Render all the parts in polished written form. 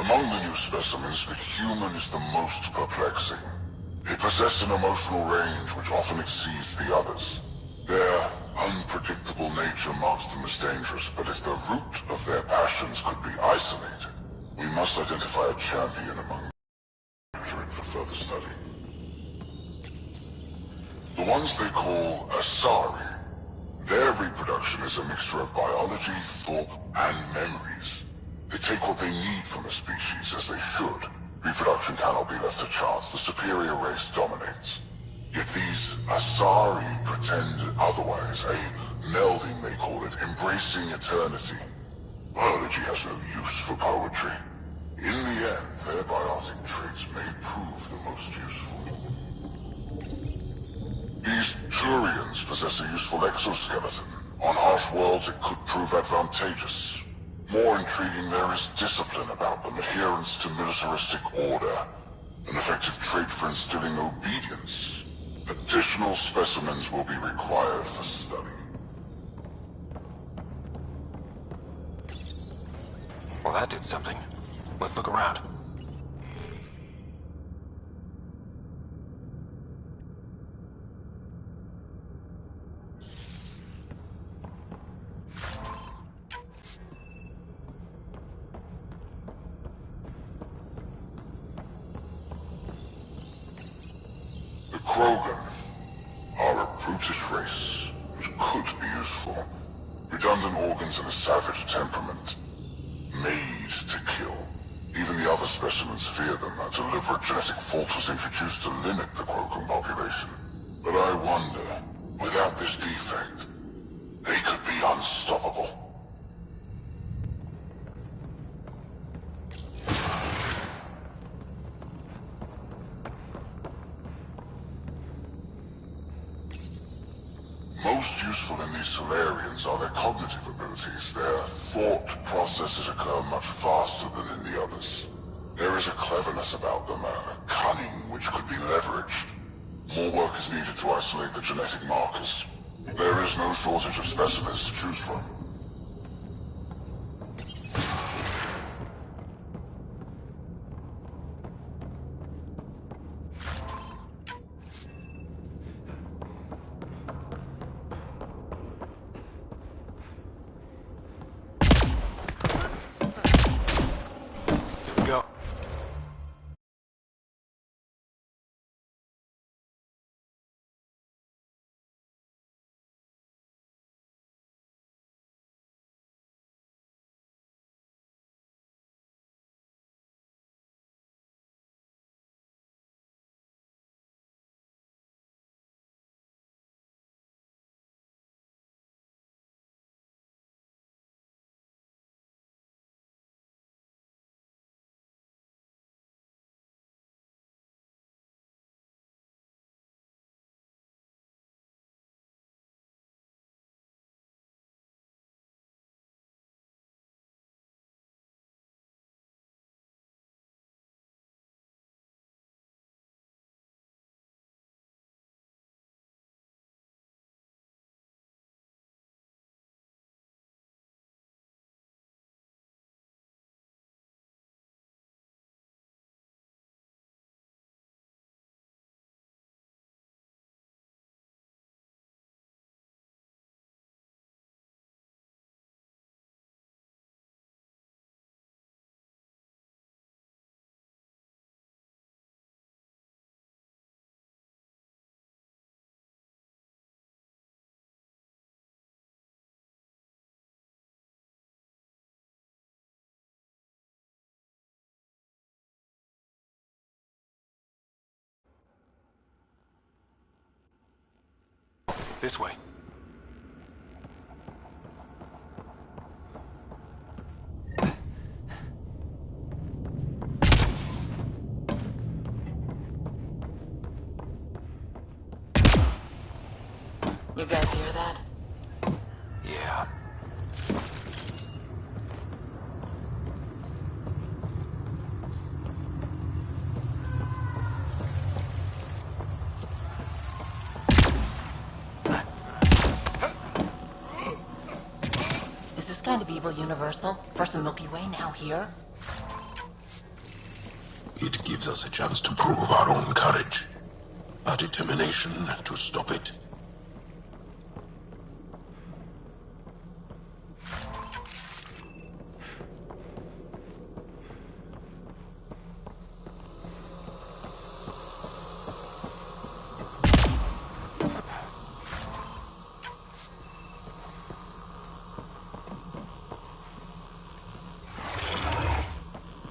Among the new specimens, the human is the most perplexing. They possess an emotional range which often exceeds the others. Their unpredictable nature marks them as dangerous, but if the root of their passions could be isolated, we must identify a champion among them for further study. The ones they call Asari. Their reproduction is a mixture of biology, thought, and memories. They take what they need from a species, as they should. Reproduction cannot be left to chance. The superior race dominates. Yet these Asari pretend otherwise. A melding, they call it, embracing eternity. Biology has no use for poetry. In the end, their biotic traits may prove the most useful. These Turians possess a useful exoskeleton. On harsh worlds, it could prove advantageous. More intriguing, there is discipline about them, adherence to militaristic order, an effective trait for instilling obedience. Additional specimens will be required for study. Well, that did something. Let's look around. Krogan are a brutish race, which could be useful. Redundant organs and a savage temperament. Made to kill. Even the other specimens fear them. A deliberate genetic fault was introduced to limit the Krogan population. But I wonder, without this defect, they could be unstoppable. Most useful in these Solarians are their cognitive abilities. Their thought processes occur much faster than in the others. There is a cleverness about them, a cunning which could be leveraged. More work is needed to isolate the genetic markers. There is no shortage of specimens to choose from. This way. You guys hear that? Yeah. Is this kind of evil universal? First the Milky Way, now here? It gives us a chance to prove our own courage. Our determination to stop it.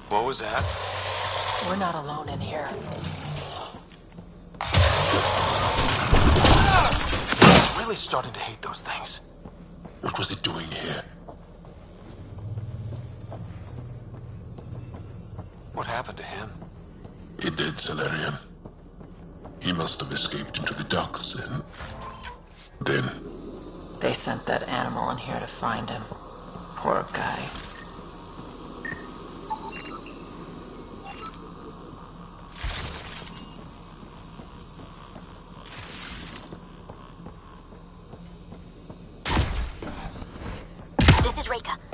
What was that? We're not alone in here. Really starting to hate those things. What was it doing here? What happened to him? He did, Salarian. He must have escaped into the docks and... then... They sent that animal in here to find him. Poor guy.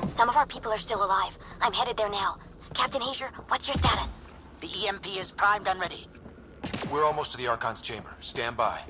Some of our people are still alive. I'm headed there now. Captain Hazer, what's your status? The EMP is primed and ready. We're almost to the Archon's chamber. Stand by.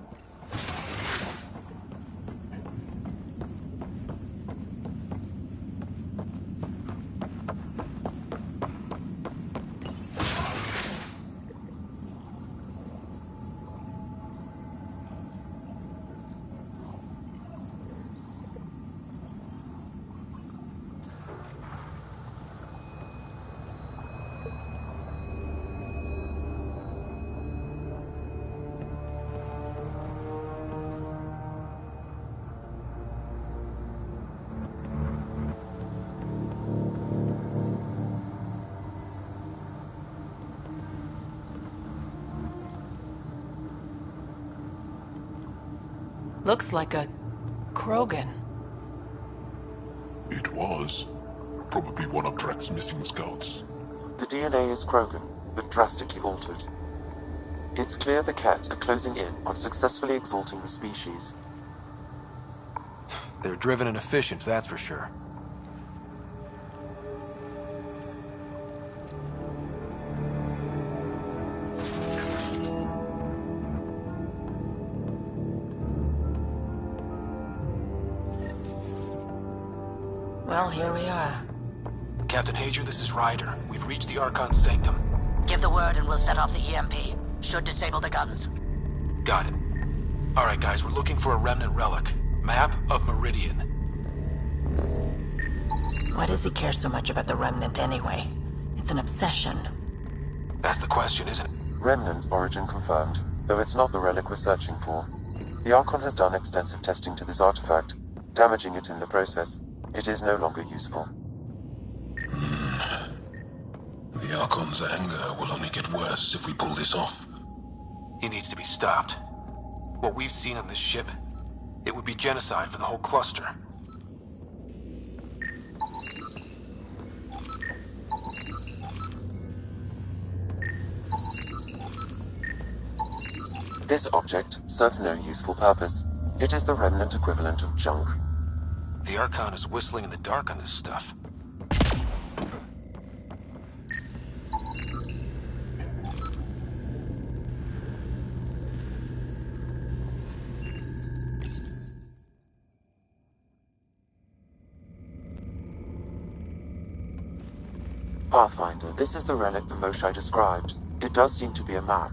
Looks like a Krogan. It was. Probably one of Drax's missing scouts. The DNA is Krogan, but drastically altered. It's clear the Cat are closing in on successfully exalting the species. They're driven and efficient, that's for sure. Well, here we are. Captain Hager, this is Ryder. We've reached the Archon's sanctum. Give the word and we'll set off the EMP. Should disable the guns. Got it. Alright guys, we're looking for a remnant relic. Map of Meridian. Why does he care so much about the remnant anyway? It's an obsession. That's the question, isn't it? Remnant origin confirmed, though it's not the relic we're searching for. The Archon has done extensive testing to this artifact, damaging it in the process. It is no longer useful. The Archon's anger will only get worse if we pull this off. He needs to be stopped. What we've seen on this ship, it would be genocide for the whole cluster. This object serves no useful purpose. It is the remnant equivalent of junk. The Archon is whistling in the dark on this stuff. Pathfinder, this is the relic the Moshai described. It does seem to be a map.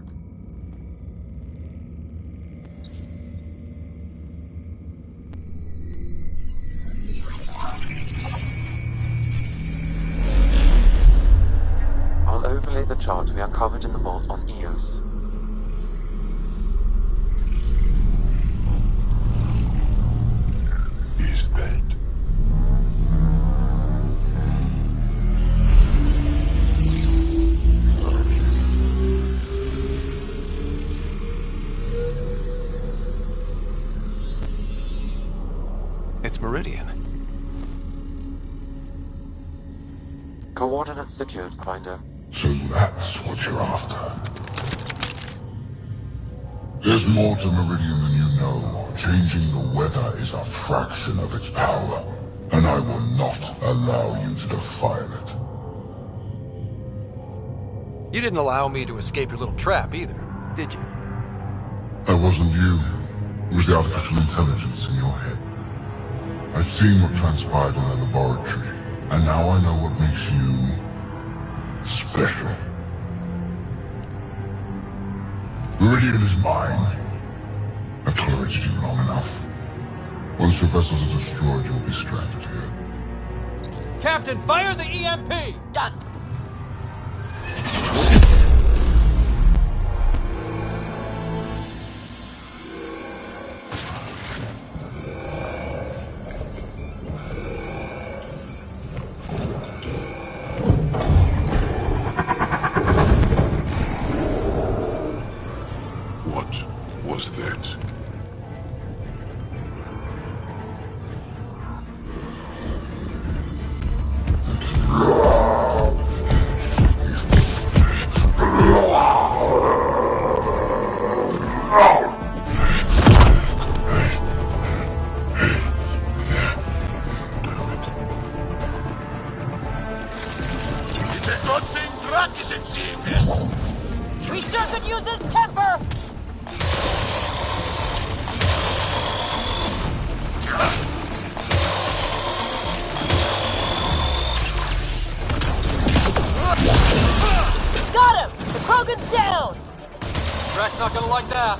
I'll overlay the chart we uncovered in the vault on Eos. Meridian. Coordinates secured, Finder. So that's what you're after. There's more to Meridian than you know. Changing the weather is a fraction of its power, and I will not allow you to defile it. You didn't allow me to escape your little trap either, did you? That wasn't you. It was the artificial intelligence in your head. I've seen what transpired in the laboratory, and now I know what makes you special. Meridian is mine. I've tolerated you long enough. Once your vessels are destroyed, you'll be stranded here. Captain, fire the EMP! Done. What was that? We sure could use this temper! Got him! The Krogan's down! Drax's not gonna like that.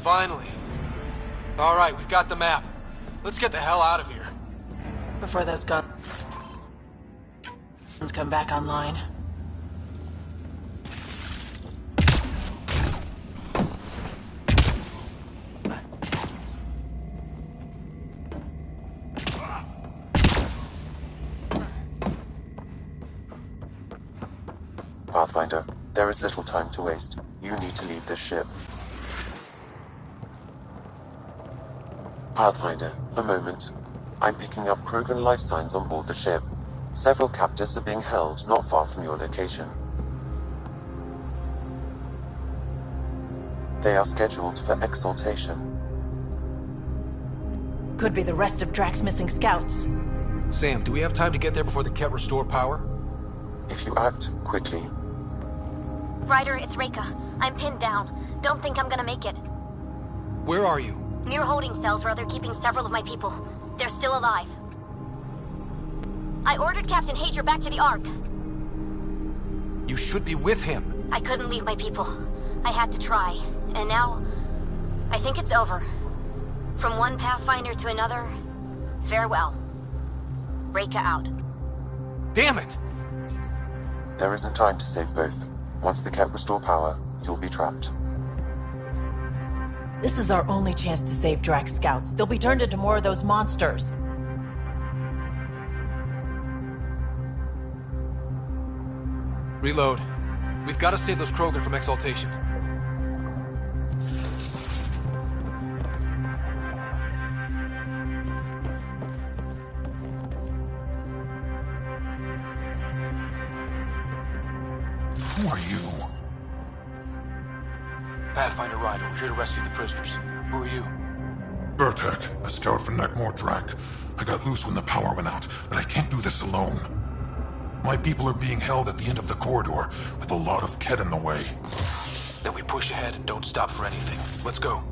Finally. All right, we've got the map. Let's get the hell out of here. Before those guns come back online. Pathfinder, there is little time to waste. You need to leave this ship. Pathfinder, a moment. I'm picking up Krogan life signs on board the ship. Several captives are being held not far from your location. They are scheduled for exaltation. Could be the rest of Drax's missing scouts. Sam, do we have time to get there before the Ket restore power? If you act quickly, Ryder, it's Reika. I'm pinned down. Don't think I'm gonna make it. Where are you? Near holding cells where they're keeping several of my people. They're still alive. I ordered Captain Hager back to the Ark. You should be with him. I couldn't leave my people. I had to try. And now, I think it's over. From one Pathfinder to another, farewell. Reika out. Damn it! there isn't time to save both. Once the Ket restore power, you'll be trapped. This is our only chance to save Drax scouts. They'll be turned into more of those monsters. Reload. We've got to save those Krogan from exaltation. Who are you? Pathfinder Ryder, we're here to rescue the prisoners. Who are you? Burtek, a scout from Nakmor Drak. I got loose when the power went out, but I can't do this alone. My people are being held at the end of the corridor, with a lot of Ket in the way. Then we push ahead and don't stop for anything. Let's go.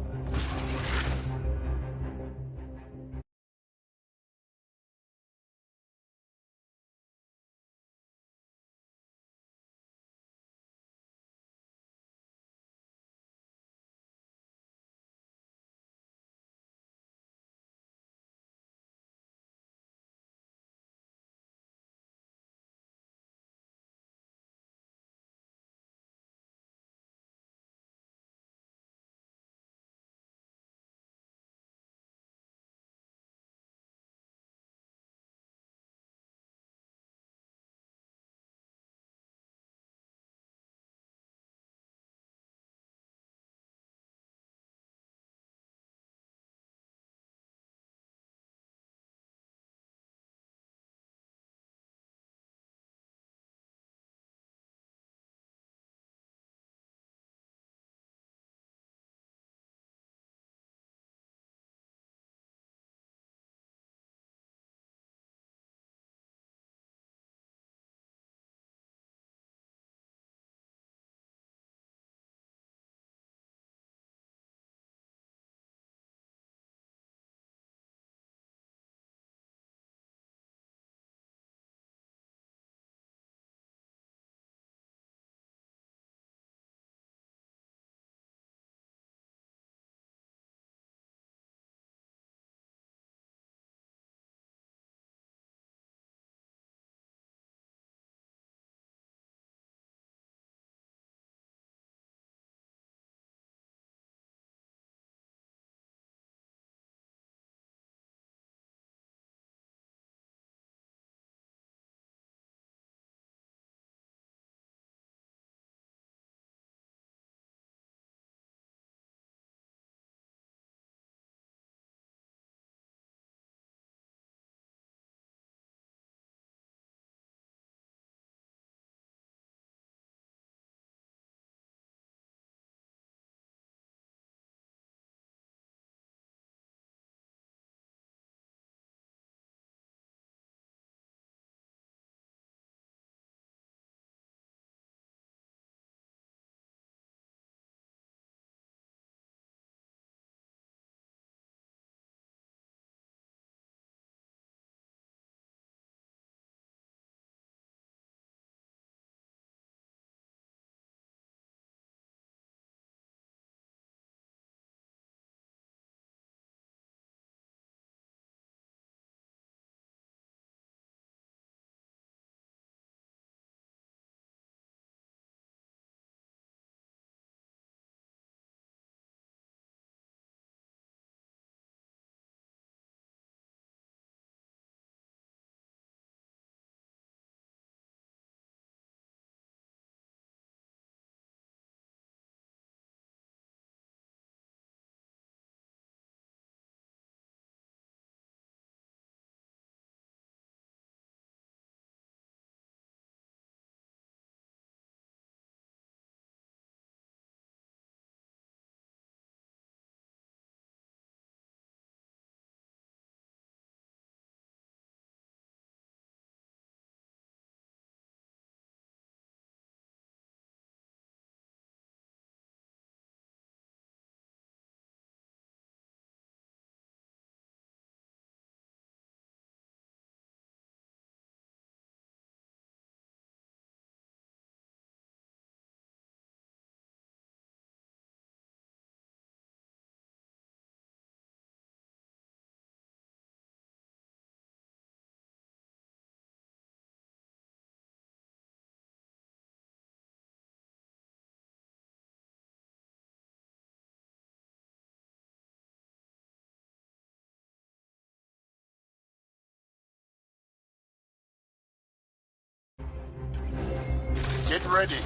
Get ready.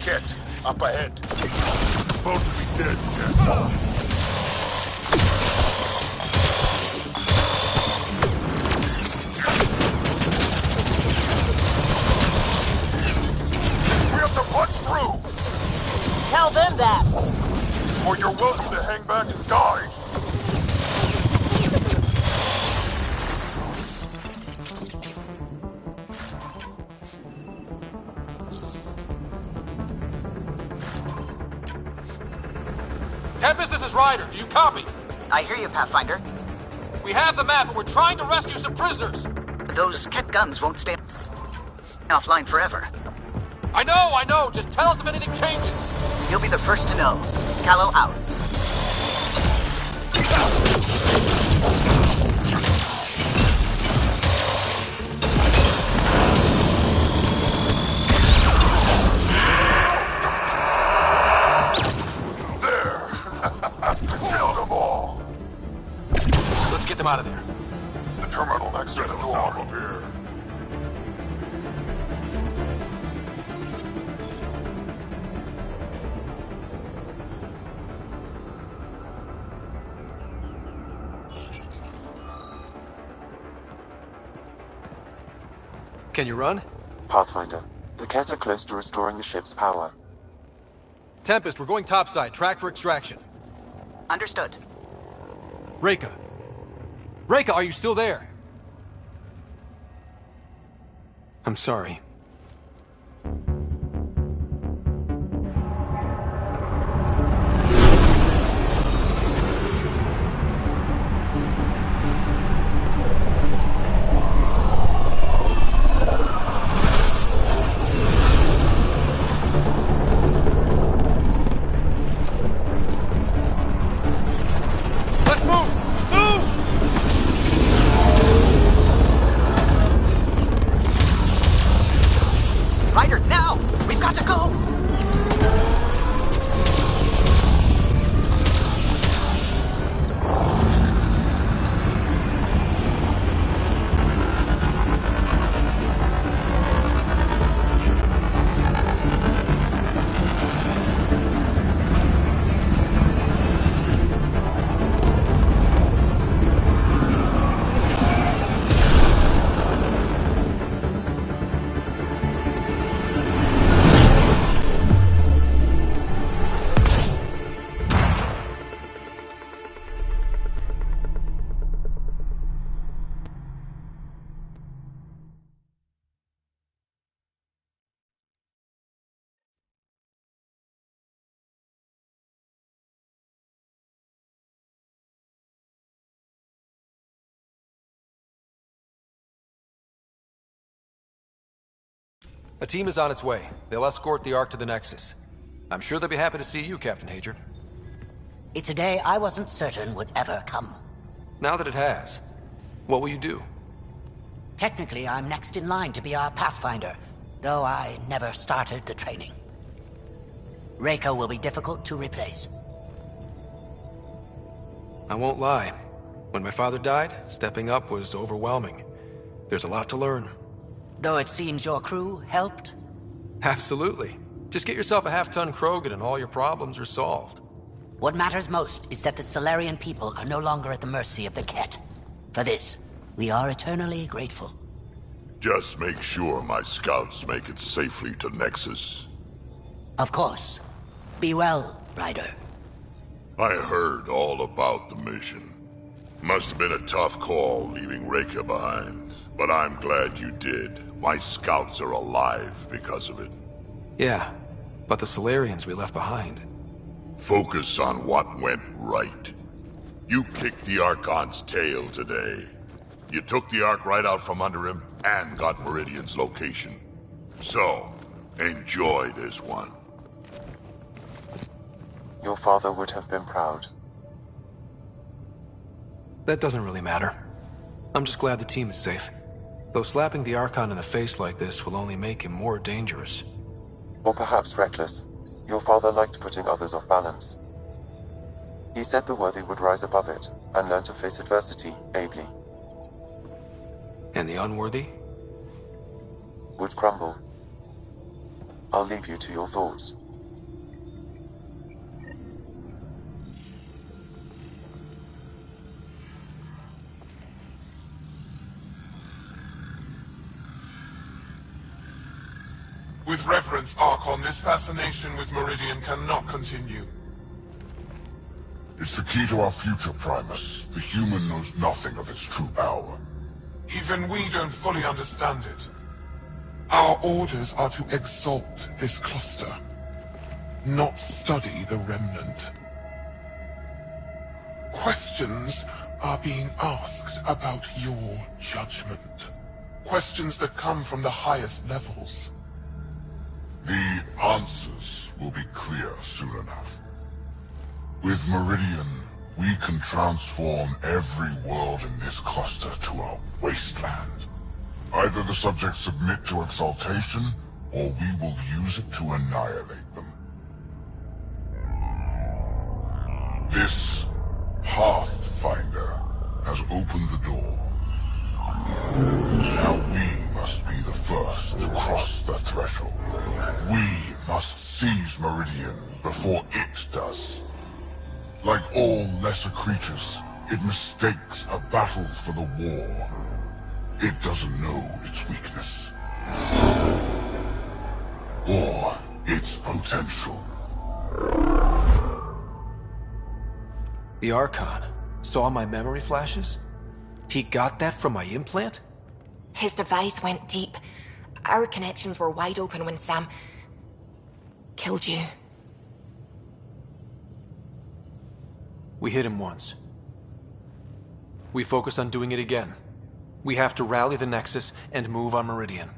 Kit, up ahead. About to be dead, Cat. We have to punch through! Tell them that! Or you're welcome to hang back and die. Tempest, this is Ryder. Do you copy? I hear you, Pathfinder. We have the map, and we're trying to rescue some prisoners. Those Ket guns won't stay offline forever. I know. Just tell us if anything changes. You'll be the first to know. Callow out. Killed them all. Let's get them out of there. The terminal next to the door. Up here. Can you run? Pathfinder, the Ket are close to restoring the ship's power. Tempest, we're going topside. Track for extraction. Understood. Reika. Reika, are you still there? I'm sorry. Ryder, now! We've got to go! A team is on its way. They'll escort the Ark to the Nexus. I'm sure they'll be happy to see you, Captain Hager. It's a day I wasn't certain would ever come. Now that it has, what will you do? Technically, I'm next in line to be our Pathfinder, though I never started the training. Reika will be difficult to replace. I won't lie. When my father died, stepping up was overwhelming. There's a lot to learn. Though it seems your crew helped? Absolutely. Just get yourself a half-ton Krogan and all your problems are solved. What matters most is that the Solarian people are no longer at the mercy of the Ket. For this, we are eternally grateful. Just make sure my scouts make it safely to Nexus. Of course. Be well, Ryder. I heard all about the mission. Must have been a tough call leaving Reika behind, but I'm glad you did. My scouts are alive because of it. Yeah, but the Solarians we left behind. Focus on what went right. You kicked the Archon's tail today. You took the Ark right out from under him and got Meridian's location. So, enjoy this one. Your father would have been proud. That doesn't really matter. I'm just glad the team is safe. Though slapping the Archon in the face like this will only make him more dangerous. Or perhaps reckless. Your father liked putting others off balance. He said the worthy would rise above it, and learn to face adversity ably. And the unworthy? Would crumble. I'll leave you to your thoughts. With reverence, Archon, this fascination with Meridian cannot continue. It's the key to our future, Primus. The human knows nothing of its true power. Even we don't fully understand it. Our orders are to exalt this cluster, not study the remnant. Questions are being asked about your judgment. Questions that come from the highest levels. The answers will be clear soon enough. With Meridian, we can transform every world in this cluster to a wasteland. Either the subjects submit to exaltation, or we will use it to annihilate them. This Pathfinder has opened the door. Now we must be the first to cross the threshold. We must seize Meridian before it does. Like all lesser creatures, it mistakes a battle for the war. It doesn't know its weakness. Or its potential. The Archon saw my memory flashes? He got that from my implant? His device went deep. Our connections were wide open when Sam killed you. We hit him once. We focus on doing it again. We have to rally the Nexus and move on Meridian.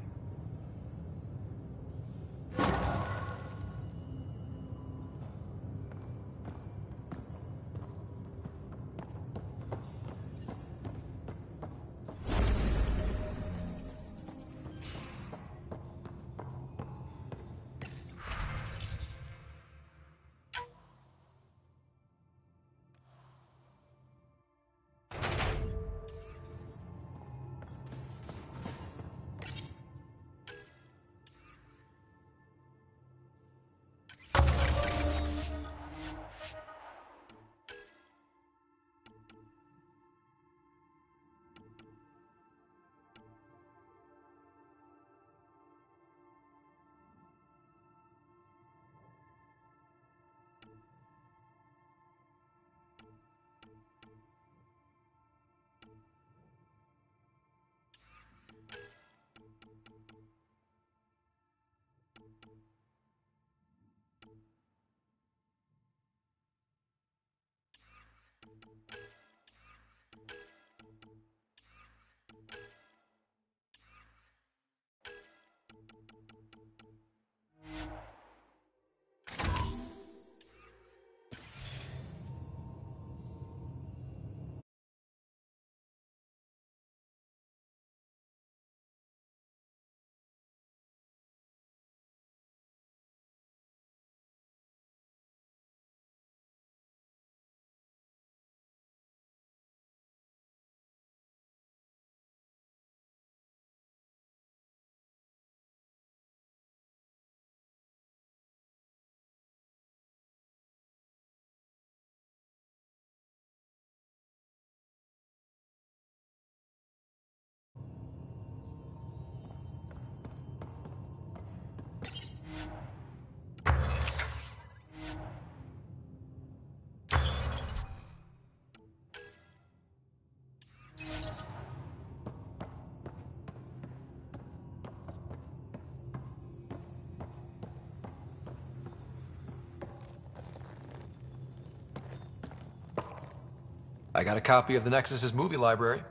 I got a copy of the Nexus's movie library.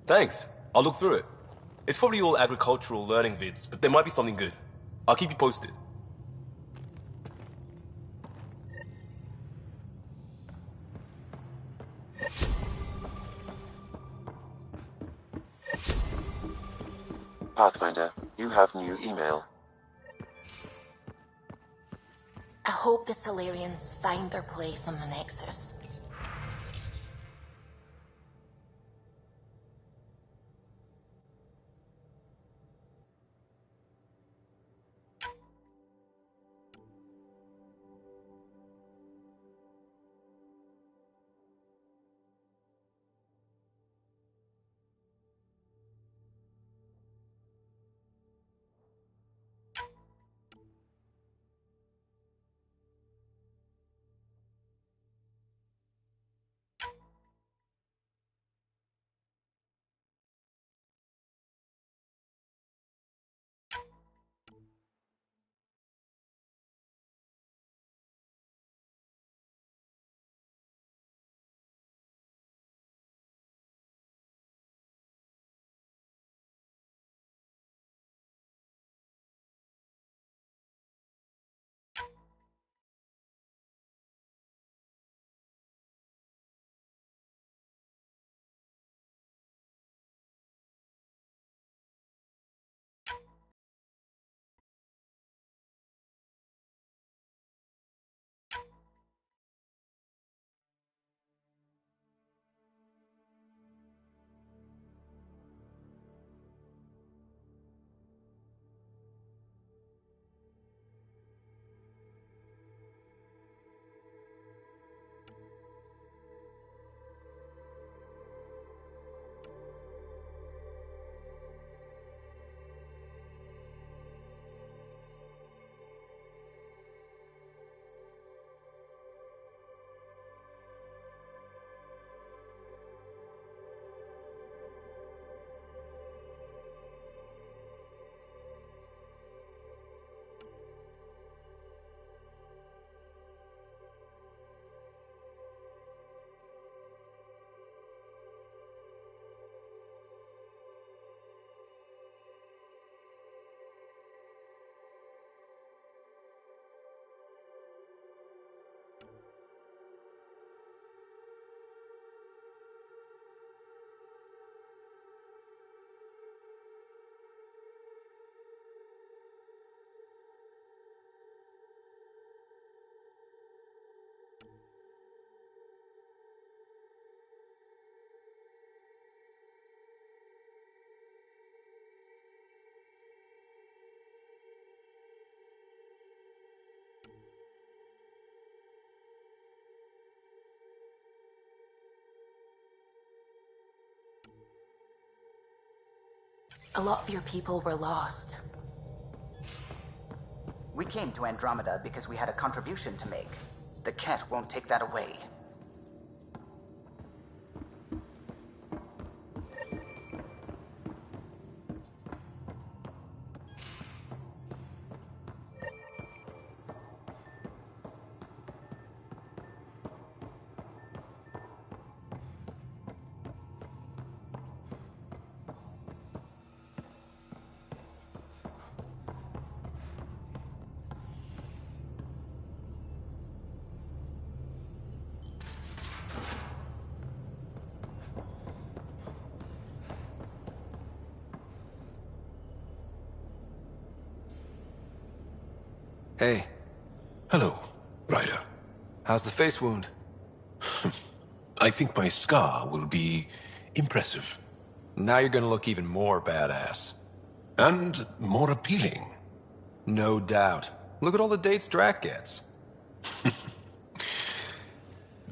Thanks. I'll look through it. It's probably all agricultural learning vids, but there might be something good. I'll keep you posted. Pathfinder, you have new email. I hope the Solarians find their place on the Nexus. A lot of your people were lost. We came to Andromeda because we had a contribution to make. The Ket won't take that away. Hey. Hello, Ryder. How's the face wound? I think my scar will be impressive. Now you're gonna look even more badass. And more appealing. No doubt. Look at all the dates Drac gets.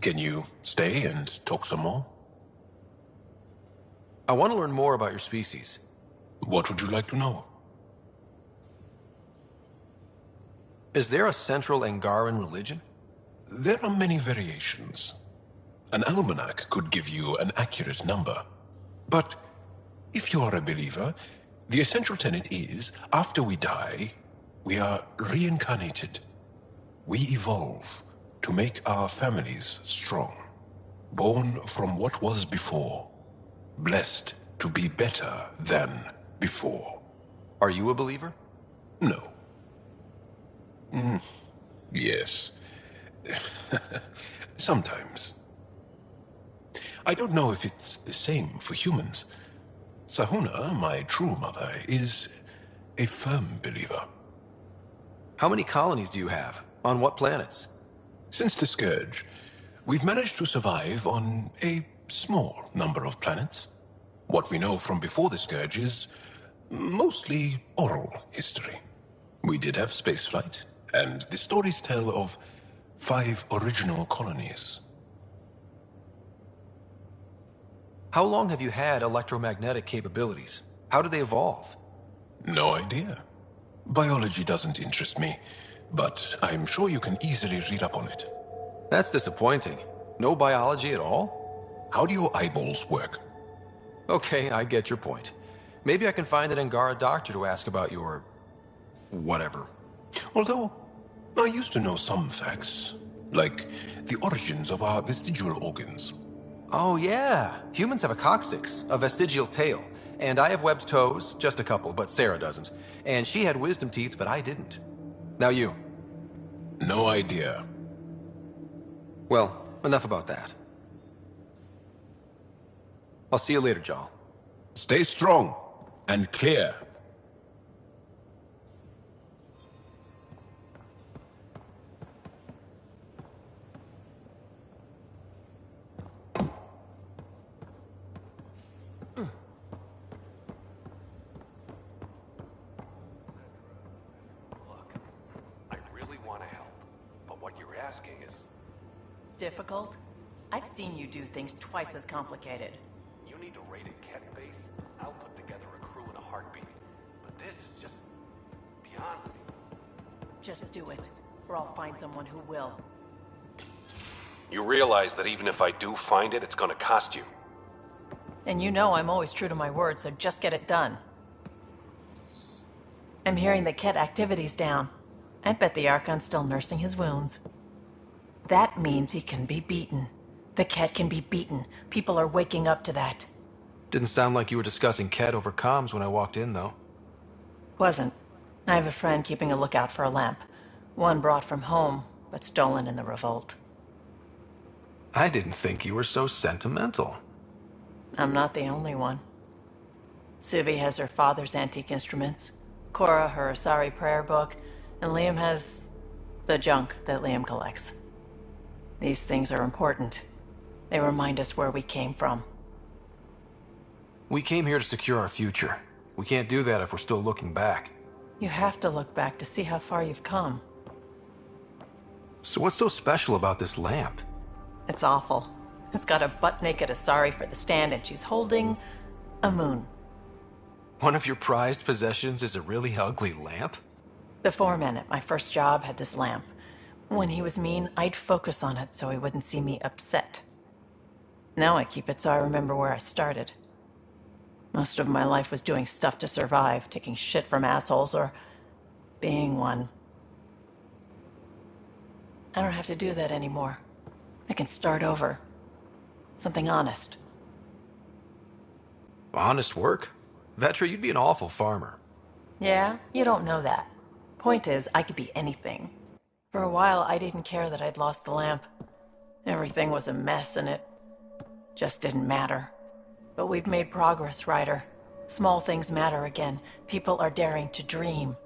Can you stay and talk some more? I want to learn more about your species. What would you like to know? Is there a central Angaran religion? There are many variations. An almanac could give you an accurate number. But if you are a believer, the essential tenet is, after we die, we are reincarnated. We evolve to make our families strong. Born from what was before. Blessed to be better than before. Are you a believer? No. Yes. Sometimes. I don't know if it's the same for humans. Sahuna, my true mother, is a firm believer. How many colonies do you have? On what planets? Since the Scourge, we've managed to survive on a small number of planets. What we know from before the Scourge is mostly oral history. We did have spaceflight, and the stories tell of 5 original colonies. How long have you had electromagnetic capabilities? How did they evolve? No idea. Biology doesn't interest me, but I'm sure you can easily read up on it. That's disappointing. No biology at all? How do your eyeballs work? Okay, I get your point. Maybe I can find an Angara doctor to ask about your... whatever. Although, I used to know some facts, like the origins of our vestigial organs. Oh yeah, humans have a coccyx, a vestigial tail, and I have webbed toes, just a couple, but Sarah doesn't. And she had wisdom teeth, but I didn't. Now you. No idea. Well, enough about that. I'll see you later, Jal. Stay strong and clear. Difficult? I've seen you do things twice as complicated. You need a rated Ket base? I'll put together a crew in a heartbeat. But this is just... beyond me. Just do it, or I'll find someone who will. You realize that even if I do find it, it's gonna cost you. And you know I'm always true to my word, so just get it done. I'm hearing the Ket activity's down. I bet the Archon's still nursing his wounds. That means he can be beaten. The Ket can be beaten. People are waking up to that. Didn't sound like you were discussing Ket over comms when I walked in, though. Wasn't. I have a friend keeping a lookout for a lamp. One brought from home, but stolen in the revolt. I didn't think you were so sentimental. I'm not the only one. Suvi has her father's antique instruments, Cora her Asari prayer book, and Liam has the junk that Liam collects. These things are important. They remind us where we came from. We came here to secure our future. We can't do that if we're still looking back. You have to look back to see how far you've come. So what's so special about this lamp? It's awful. It's got a butt-naked Asari for the stand, and she's holding a moon. One of your prized possessions is a really ugly lamp? The foreman at my first job had this lamp. When he was mean, I'd focus on it so he wouldn't see me upset. Now I keep it so I remember where I started. Most of my life was doing stuff to survive, taking shit from assholes, or being one. I don't have to do that anymore. I can start over. Something honest. Honest work? Vetra, you'd be an awful farmer. Yeah? You don't know that. Point is, I could be anything. For a while, I didn't care that I'd lost the lamp. Everything was a mess, and it just didn't matter. But we've made progress, Ryder. Small things matter again. People are daring to dream.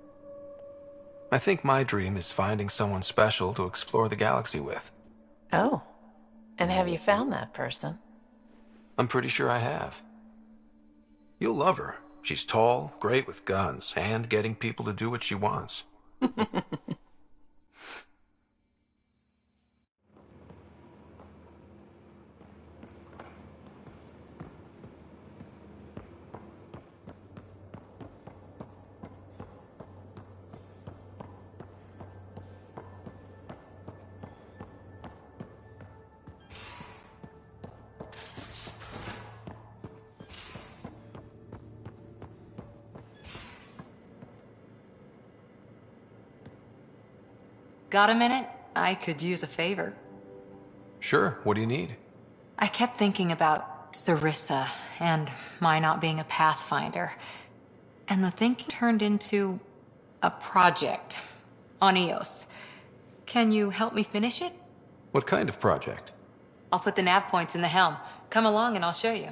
I think my dream is finding someone special to explore the galaxy with. Oh. And have you found that person? I'm pretty sure I have. You'll love her. She's tall, great with guns, and getting people to do what she wants. Got a minute? I could use a favor. Sure, what do you need? I kept thinking about Sarissa and my not being a Pathfinder. And the thinking turned into a project on Eos. Can you help me finish it? What kind of project? I'll put the nav points in the helm. Come along and I'll show you.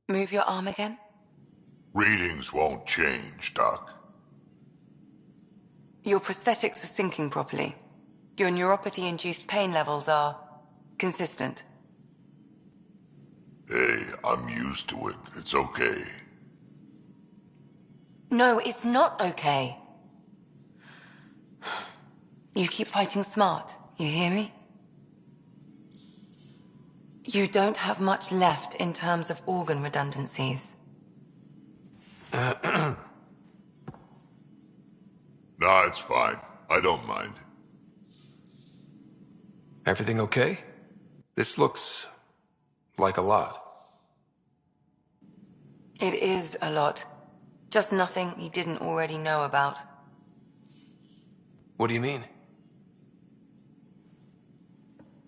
Move your arm again? Readings won't change, Doc. Your prosthetics are syncing properly. Your neuropathy-induced pain levels are consistent. Hey, I'm used to it. It's okay. No, it's not okay. You keep fighting smart, you hear me? You don't have much left in terms of organ redundancies. Nah, it's fine. I don't mind. Everything okay? This looks like a lot. It is a lot. Just nothing he didn't already know about. What do you mean?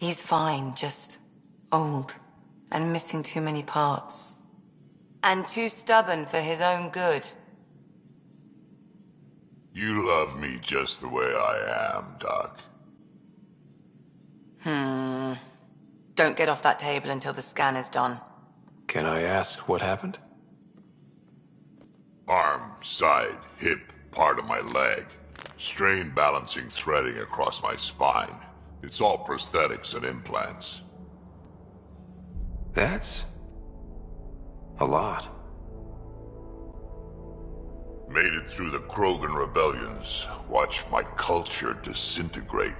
He's fine, just old and missing too many parts. And too stubborn for his own good. You love me just the way I am, Doc. Don't get off that table until the scan is done. Can I ask what happened? Arm, side, hip, part of my leg. Strain balancing threading across my spine. It's all prosthetics and implants. That's a lot. Made it through the Krogan rebellions. Watched my culture disintegrate.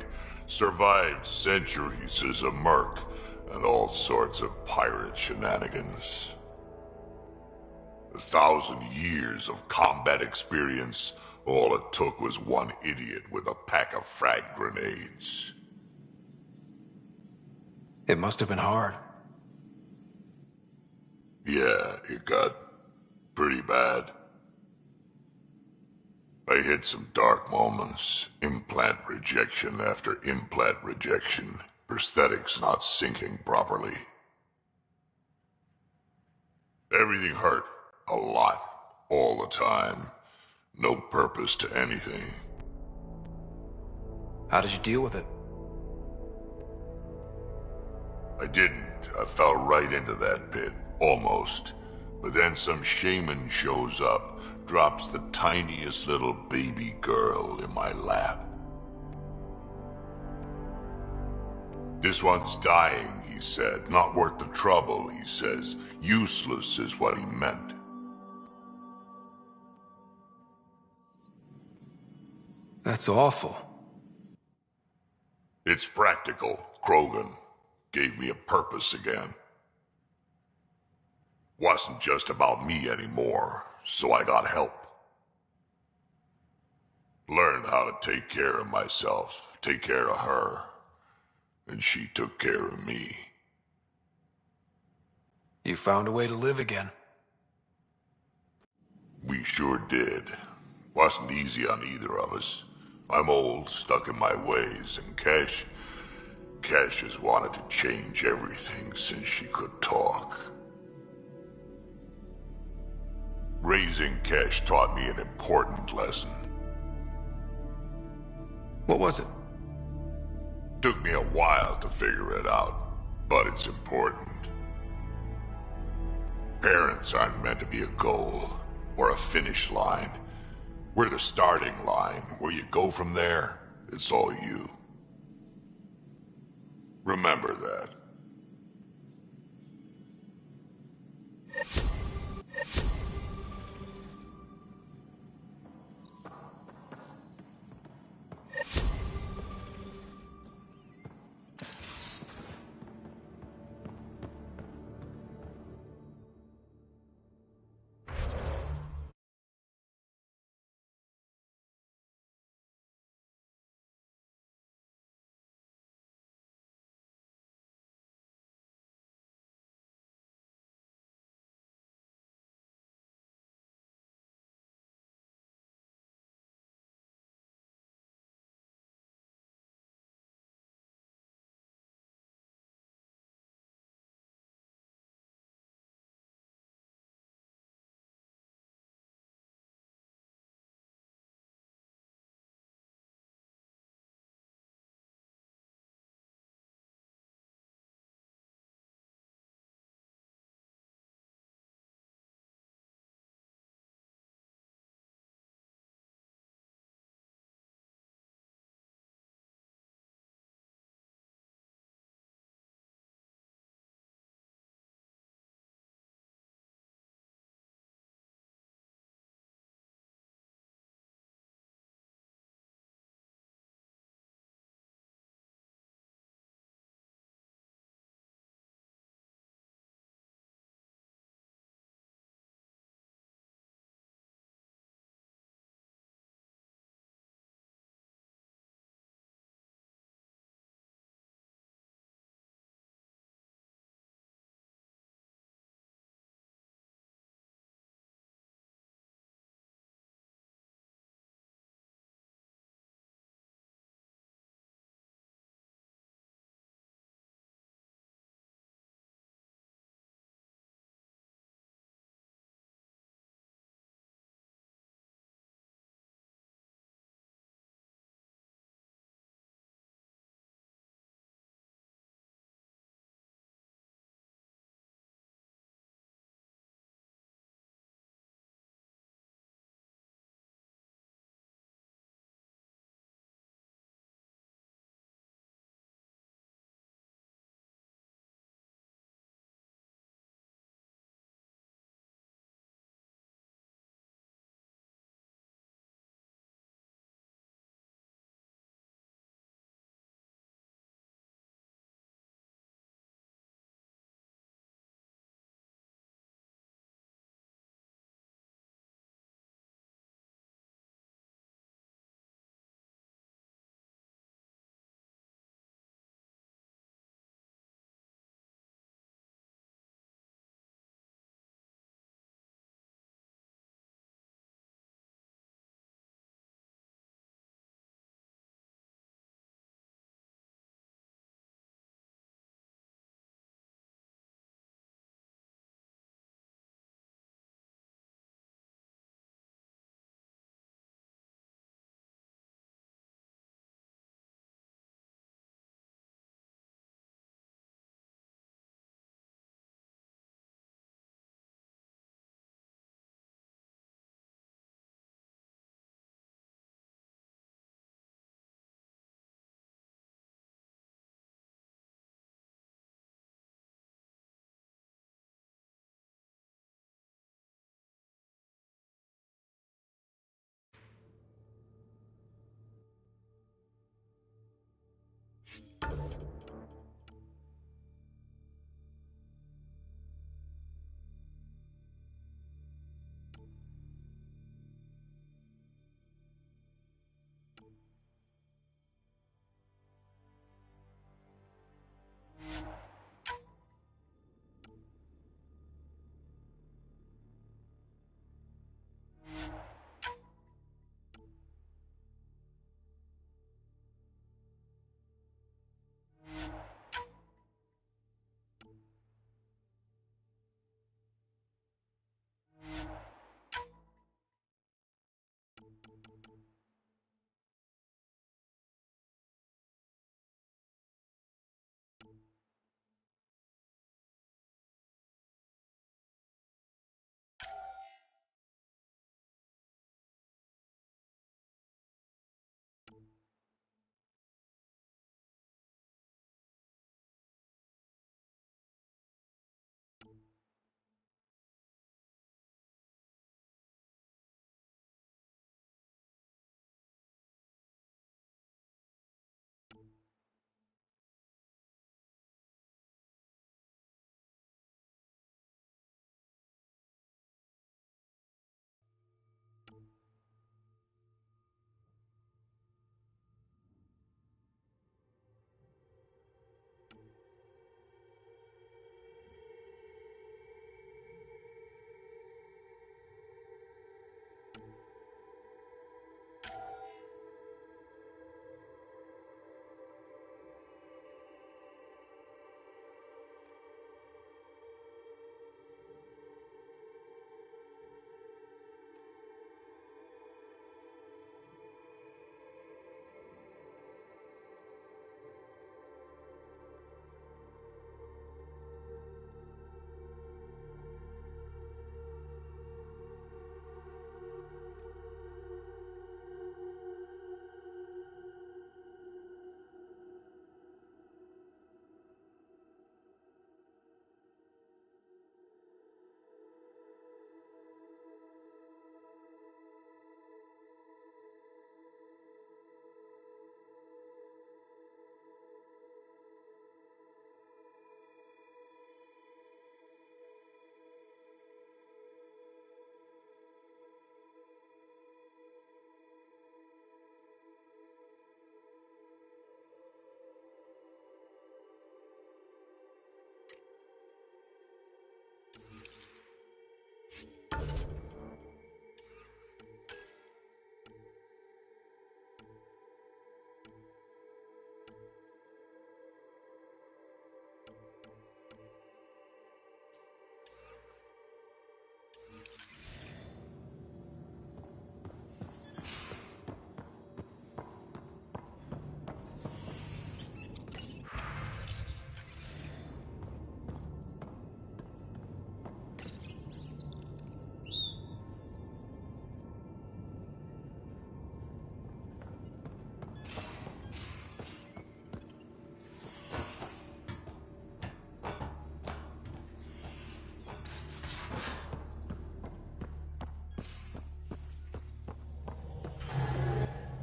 Survived centuries as a merc and all sorts of pirate shenanigans. 1,000 years of combat experience. All it took was one idiot with a pack of frag grenades. It must have been hard. Yeah, it got pretty bad. I hit some dark moments. Implant rejection after implant rejection. Prosthetics not syncing properly. Everything hurt. A lot. All the time. No purpose to anything. How did you deal with it? I didn't. I fell right into that pit. Almost. But then some shaman shows up, drops the tiniest little baby girl in my lap. This one's dying, he said. Not worth the trouble, he says. Useless is what he meant. That's awful. It's practical. Krogan gave me a purpose again. Wasn't just about me anymore, so I got help. Learned how to take care of myself, take care of her. And she took care of me. You found a way to live again. We sure did. Wasn't easy on either of us. I'm old, stuck in my ways, and Cash has wanted to change everything since she could talk. Raising Cash taught me an important lesson. What was it? Took me a while to figure it out, but it's important. Parents aren't meant to be a goal or a finish line. We're the starting line. Where you go from there, it's all you. Remember that.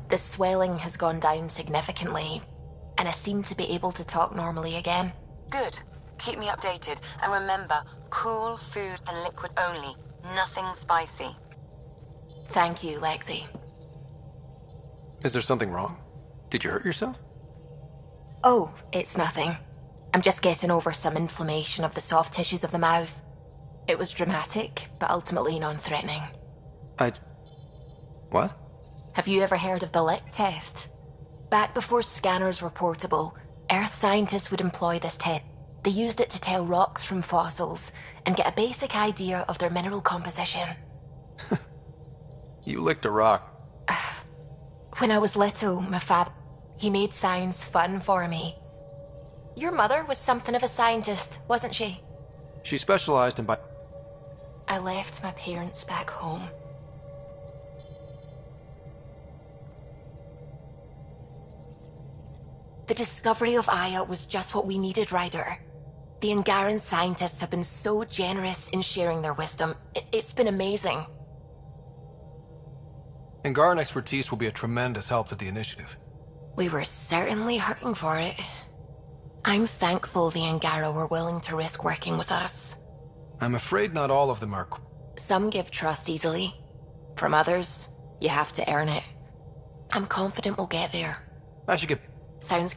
The swelling has gone down significantly, and I seem to be able to talk normally again. Good. Keep me updated. And remember, cool food and liquid only. Nothing spicy. Thank you, Lexi. Is there something wrong? Did you hurt yourself? Oh, it's nothing. I'm just getting over some inflammation of the soft tissues of the mouth. It was dramatic, but ultimately non-threatening. What? Have you ever heard of the lick test? Back before scanners were portable, Earth scientists would employ this test. They used it to tell rocks from fossils and get a basic idea of their mineral composition. You licked a rock. When I was little, my father, he made science fun for me. Your mother was something of a scientist, wasn't she? She specialized in I left my parents back home. The discovery of Aya was just what we needed, Ryder. The Angaran scientists have been so generous in sharing their wisdom. It's been amazing. Angaran expertise will be a tremendous help to the initiative. We were certainly hurting for it. I'm thankful the Angara were willing to risk working with us. I'm afraid not all of them are... Some give trust easily. From others, you have to earn it. I'm confident we'll get there. I should get... Sounds...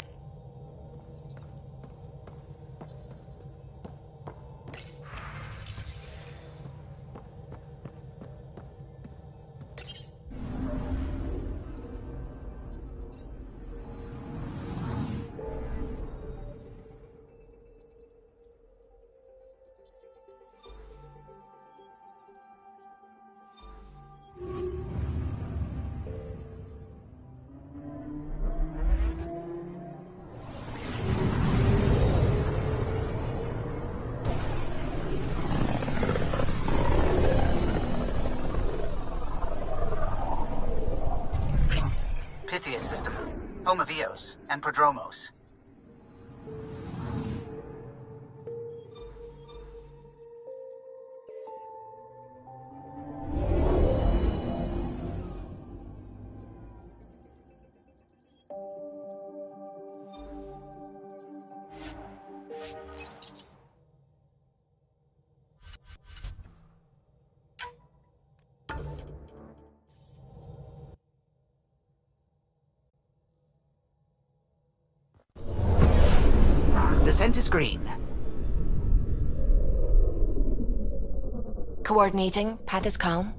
Pythias system, home of Eos and Prodromos. Descent is green. Coordinating, path is calm.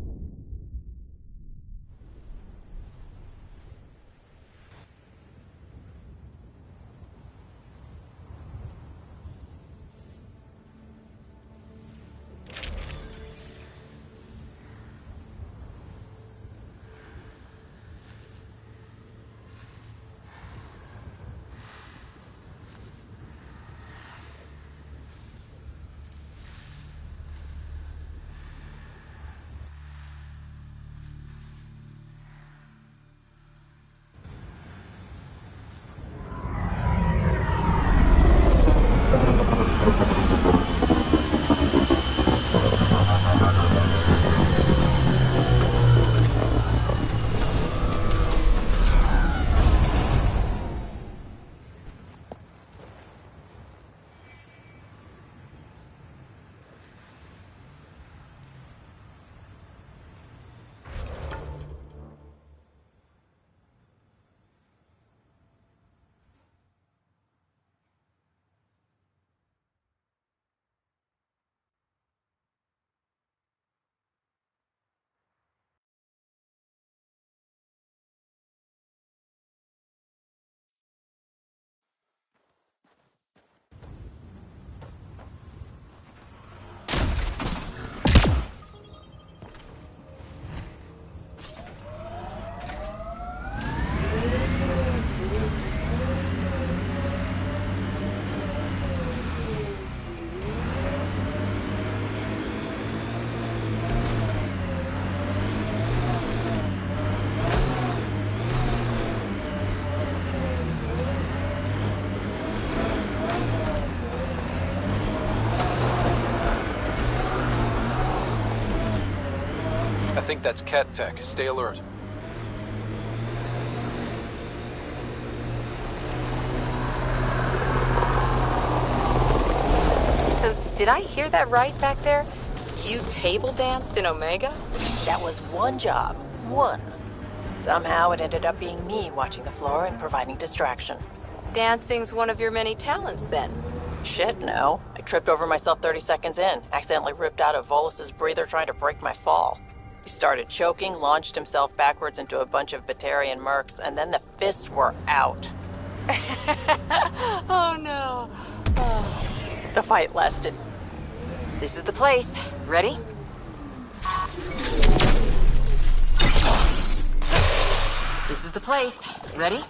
I think that's Ket Tech. Stay alert. So, did I hear that right back there? You table danced in Omega? That was one job. One. Somehow it ended up being me watching the floor and providing distraction. Dancing's one of your many talents, then. Shit, no. I tripped over myself 30 seconds in, accidentally ripped out of Volus's breather trying to break my fall. He started choking, launched himself backwards into a bunch of Batarian mercs, and then the fists were out. Oh no. Oh. The fight lasted. This is the place. Ready? This is the place. Ready?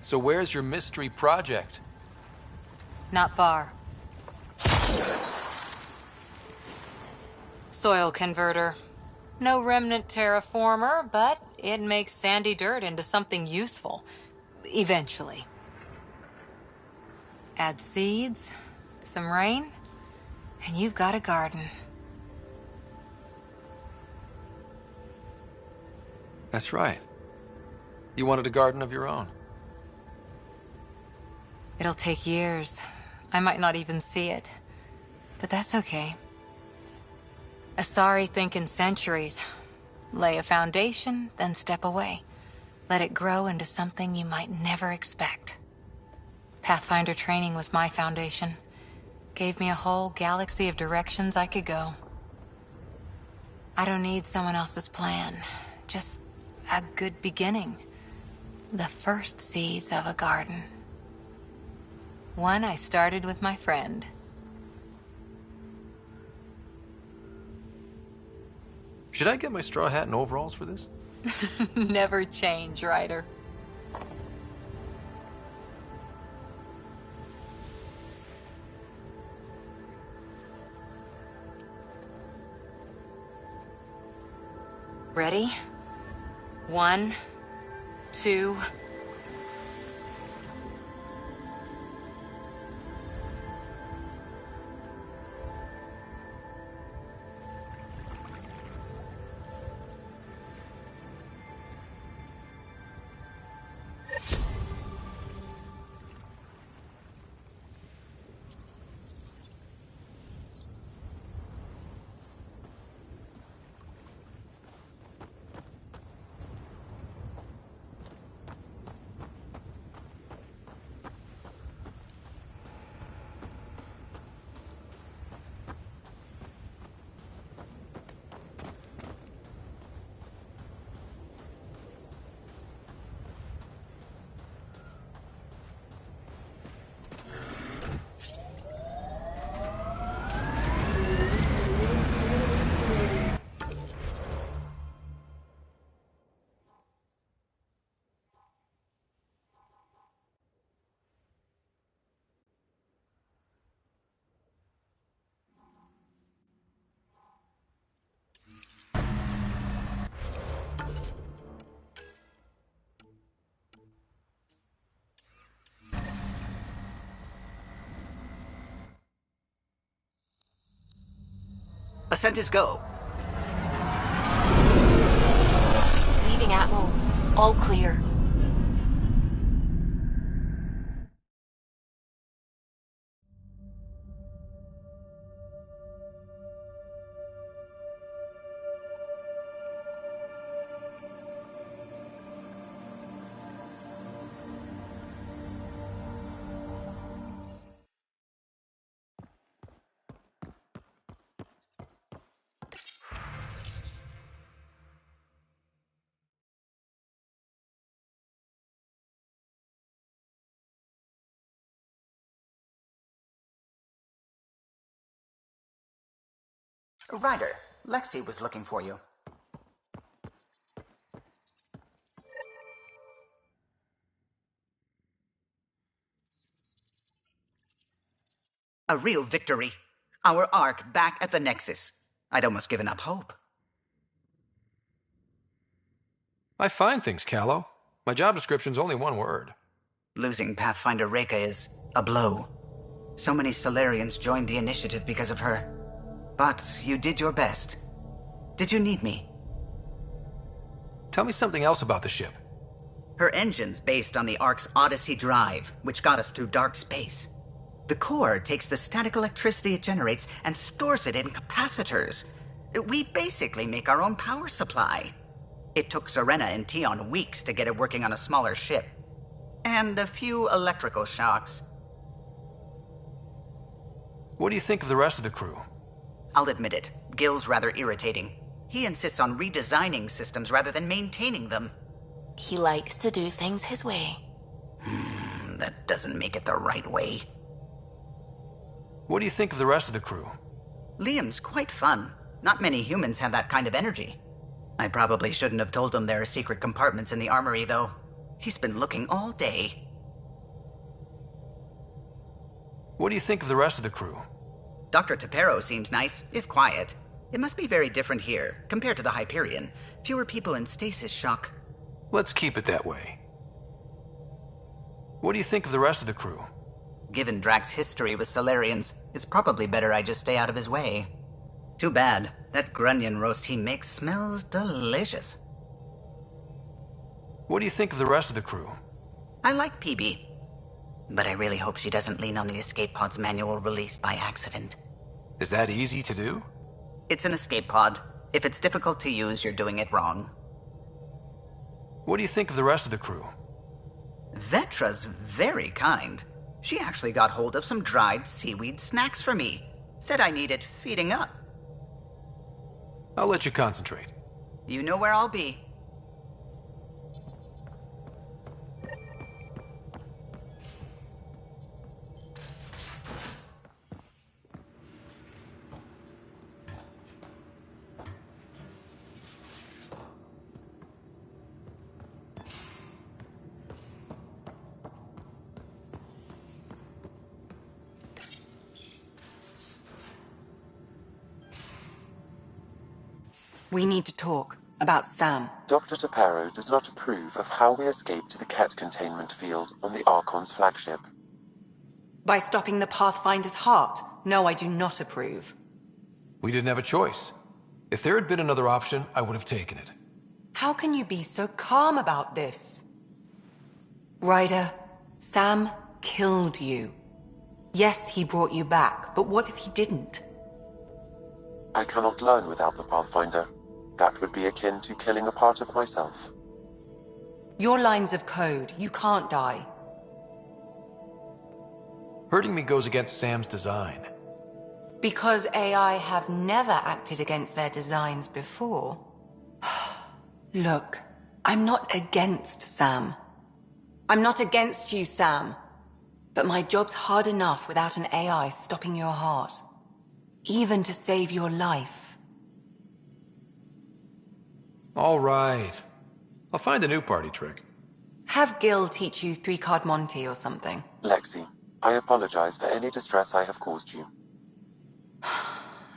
So where's your mystery project? Not far. Soil converter. No remnant terraformer, but it makes sandy dirt into something useful. Eventually. Add seeds, some rain, and you've got a garden. That's right. You wanted a garden of your own. It'll take years. I might not even see it. But that's okay. Asari think in centuries. Lay a foundation, then step away. Let it grow into something you might never expect. Pathfinder training was my foundation. Gave me a whole galaxy of directions I could go. I don't need someone else's plan. Just a good beginning. The first seeds of a garden. One I started with my friend. Should I get my straw hat and overalls for this? Never change, Ryder. Ready? 1, 2... Ascent is go. Leaving Atmo. All clear. Ryder, Lexi was looking for you. A real victory. Our Ark back at the Nexus. I'd almost given up hope. I find things, Callow. My job description's only one word. Losing Pathfinder Reika is A blow. So many Solarians joined the initiative because of her. But you did your best. Did you need me? Tell me something else about the ship. Her engine's based on the Ark's Odyssey drive, which got us through dark space. The core takes the static electricity it generates and stores it in capacitors. We basically make our own power supply. It took Serena and Tion weeks to get it working on a smaller ship. And a few electrical shocks. What do you think of the rest of the crew? I'll admit it, Gil's rather irritating. He insists on redesigning systems rather than maintaining them. He likes to do things his way. That doesn't make it the right way. What do you think of the rest of the crew? Liam's quite fun. Not many humans have that kind of energy. I probably shouldn't have told him there are secret compartments in the armory, though. He's been looking all day. What do you think of the rest of the crew? Dr. Tapero seems nice, if quiet. It must be very different here, compared to the Hyperion. Fewer people in stasis shock. Let's keep it that way. What do you think of the rest of the crew? Given Drax's history with Solarians, it's probably better I just stay out of his way. Too bad. That grunion roast he makes smells delicious. What do you think of the rest of the crew? I like PB. But I really hope she doesn't lean on the escape pod's manual release by accident. Is that easy to do? It's an escape pod. If it's difficult to use, you're doing it wrong. What do you think of the rest of the crew? Vetra's very kind. She actually got hold of some dried seaweed snacks for me. Said I needed feeding up. I'll let you concentrate. You know where I'll be. We need to talk about Sam. Dr. Tapero does not approve of how we escaped to the Ket containment field on the Archon's flagship. By stopping the Pathfinder's heart? No, I do not approve. We didn't have a choice. If there had been another option, I would have taken it. How can you be so calm about this? Ryder, Sam killed you. Yes, he brought you back, but what if he didn't? I cannot learn without the Pathfinder. That would be akin to killing a part of myself. Your lines of code, you can't die. Hurting me goes against Sam's design. Because AI have never acted against their designs before. Look, I'm not against Sam. I'm not against you, Sam. But my job's hard enough without an AI stopping your heart. Even to save your life. All right. I'll find a new party trick. Have Gil teach you 3-card Monty or something. Lexi, I apologize for any distress I have caused you.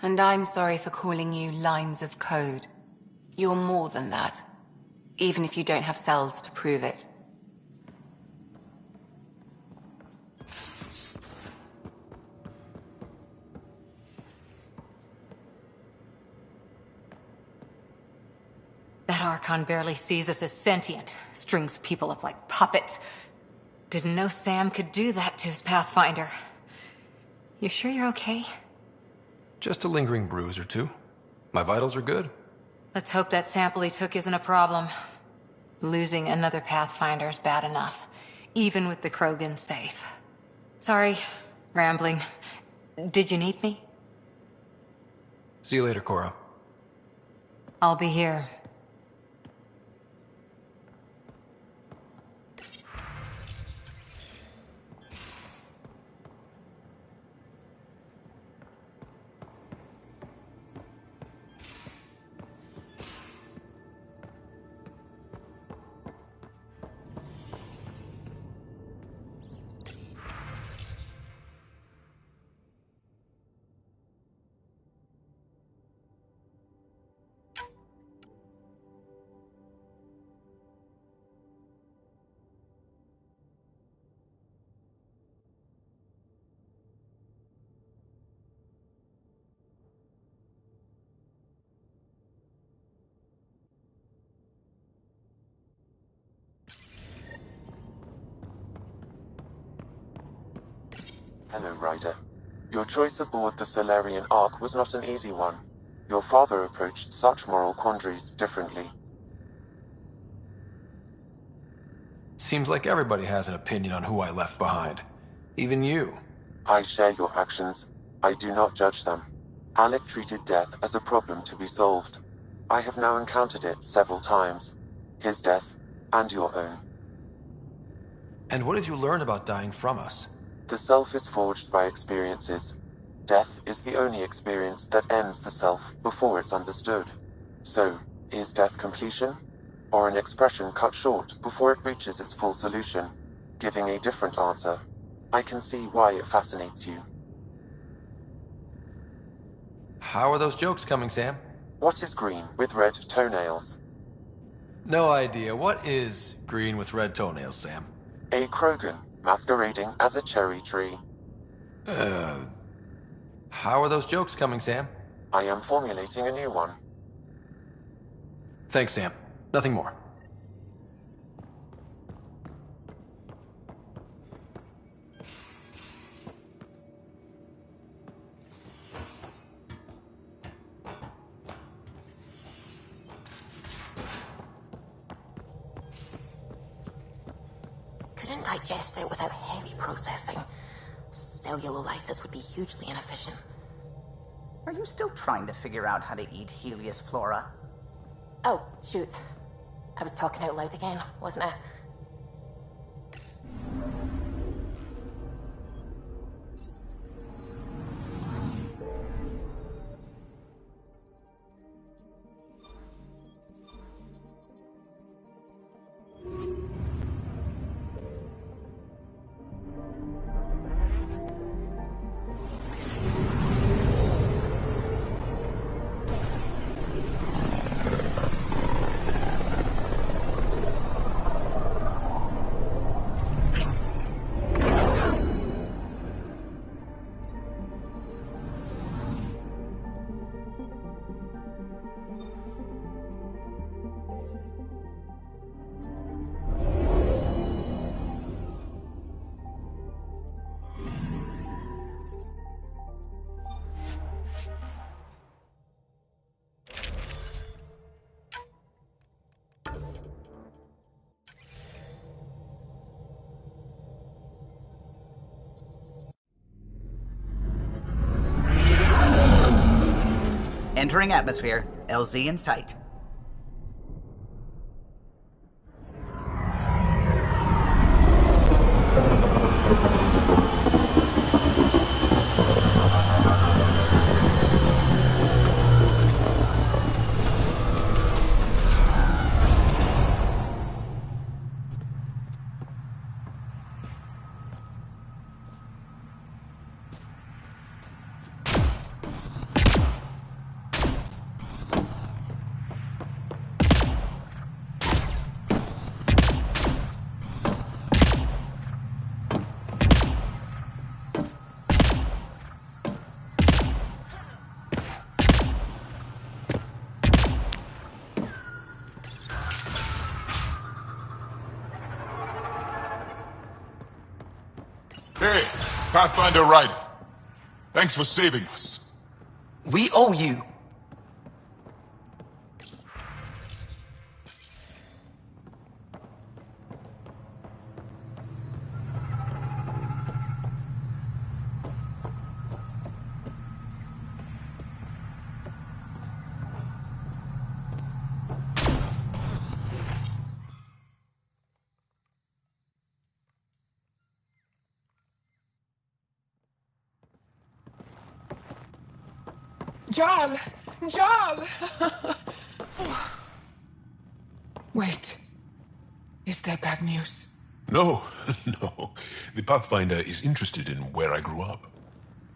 And I'm sorry for calling you lines of code. You're more than that. Even if you don't have cells to prove it. That Archon barely sees us as sentient, strings people up like puppets. Didn't know Sam could do that to his Pathfinder. You sure you're okay? Just a lingering bruise or two. My vitals are good. Let's hope that sample he took isn't a problem. Losing another Pathfinder is bad enough, even with the Krogan safe. Sorry, rambling. Did you need me? See you later, Cora. I'll be here. Hello, Ryder. Your choice aboard the Solarian Ark was not an easy one. Your father approached such moral quandaries differently. Seems like everybody has an opinion on who I left behind. Even you. I share your actions. I do not judge them. Alec treated death as a problem to be solved. I have now encountered it several times. His death, and your own. And what have you learned about dying from us? The self is forged by experiences. Death is the only experience that ends the self before it's understood. So, is death completion? Or an expression cut short before it reaches its full solution, giving a different answer? I can see why it fascinates you. How are those jokes coming, Sam? What is green with red toenails? No idea. What is green with red toenails, Sam? A Krogan, masquerading as a cherry tree. How are those jokes coming, Sam? I am formulating a new one. Thanks, Sam. Nothing more. Couldn't digest it without heavy processing. Cellulolysis would be hugely inefficient. Are you still trying to figure out how to eat Helios flora? Oh, shoot. I was talking out loud again, wasn't I? Entering atmosphere. LZ in sight. Hey, Pathfinder Ryder. Thanks for saving us. We owe you. Jarl! Jarl! Wait. Is that bad news? No, no. The Pathfinder is interested in where I grew up.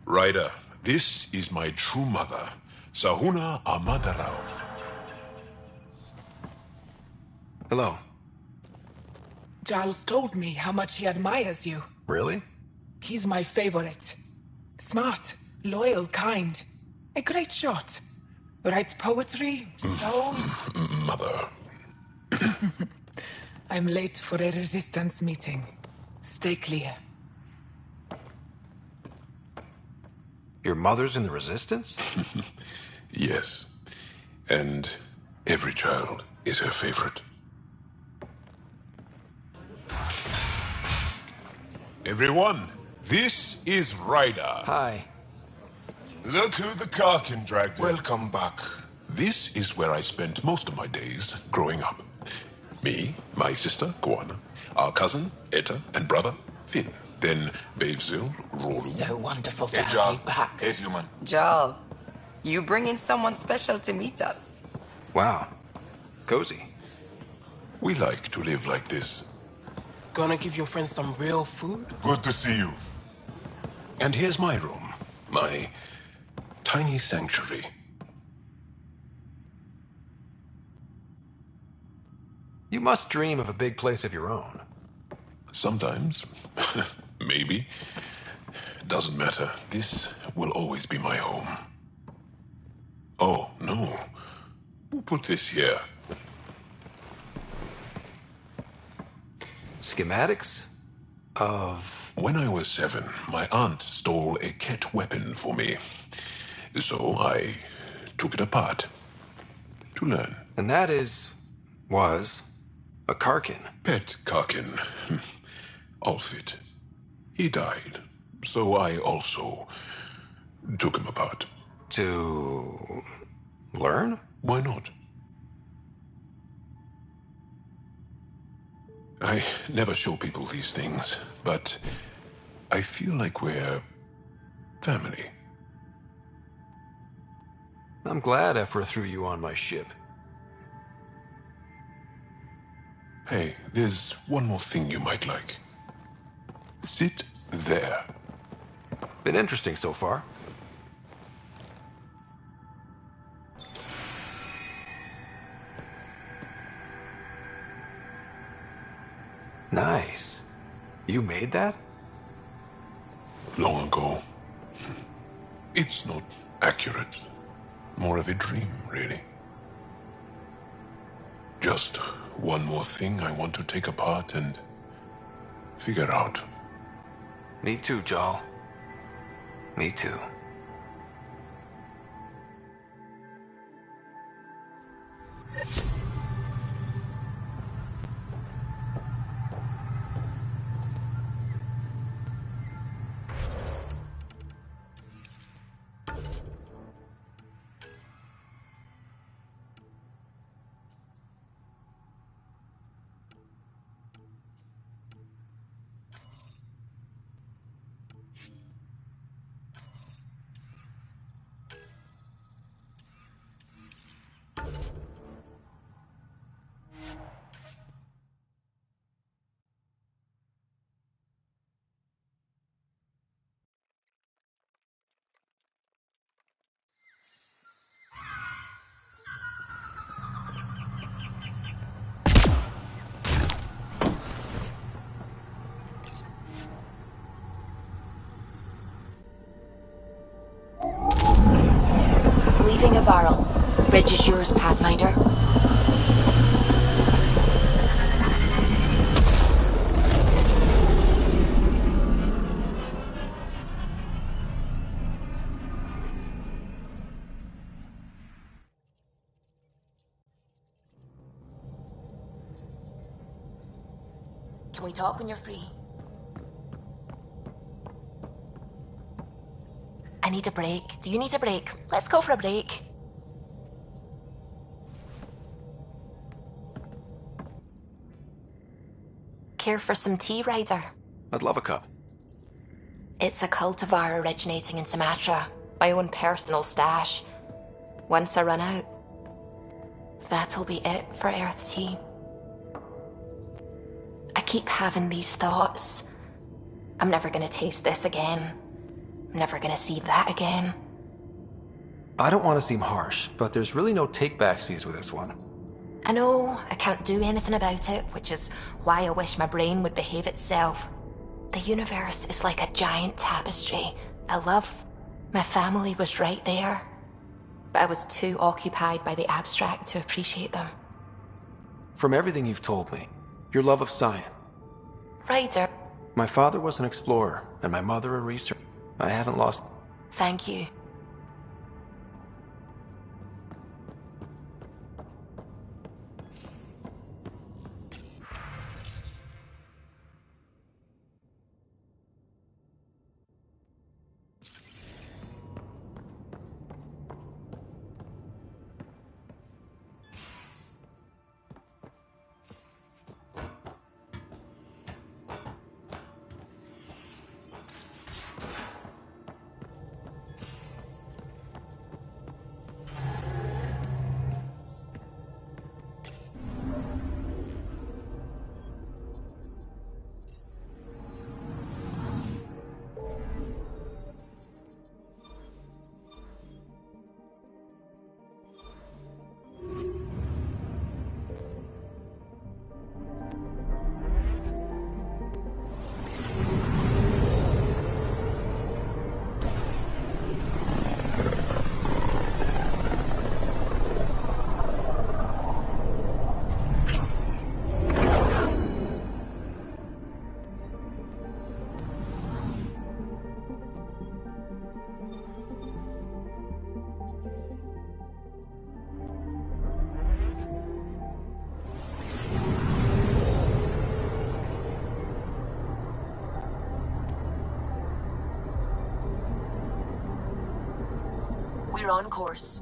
Ryder, this is my true mother, Sahuna Amadaraov. Hello. Jarl's told me how much he admires you. Really? He's my favorite. Smart, loyal, kind. A great shot. Writes poetry, sews. Mother. I'm late for a resistance meeting. Stay clear. Your mother's in the Resistance? Yes. And every child is her favorite. Everyone, this is Ryder. Hi. Look who the car can drag. Welcome back. This is where I spent most of my days growing up. Me, my sister, Guana, our cousin, Etta, and brother, Finn. Then Bavzil, Rolu. So wonderful to Hey, have Joel. you back. Hey, human. Joel, you bring in someone special to meet us. Wow. Cozy. We like to live like this. Gonna give your friends some real food? Good to see you. And here's my room. My tiny sanctuary. You must dream of a big place of your own. Sometimes. Maybe. Doesn't matter. This will always be my home. Oh, no. Who put this here? Schematics? Of... When I was 7, my aunt stole a Ket weapon for me. So I took it apart. To learn. And that was a Karkin. Pet Karkin. Alfit. He died. So I also took him apart. To learn? Why not? I never show people these things, but I feel like we're family. I'm glad Ephra threw you on my ship. Hey, there's one more thing you might like. Sit there. Been interesting so far. Nice. You made that? Long ago. It's not accurate. More of a dream, really. Just one more thing I want to take apart and figure out. Me too, Jal. Me too. Leaving Avaril. Bridge is yours, Pathfinder. Can we talk when you're free? I need a break. Do you need a break? Let's go for a break. Care for some tea, Ryder? I'd love a cup. It's a cultivar originating in Sumatra. My own personal stash. Once I run out, that'll be it for Earth tea. I keep having these thoughts. I'm never gonna taste this again. I'm never gonna see that again. I don't want to seem harsh, but there's really no take-backsies with this one. I know I can't do anything about it, which is why I wish my brain would behave itself. The universe is like a giant tapestry. I love my family was right there, but I was too occupied by the abstract to appreciate them. From everything you've told me, your love of science. Ryder. My father was an explorer, and my mother a researcher. I haven't lost... Thank you. We're on course.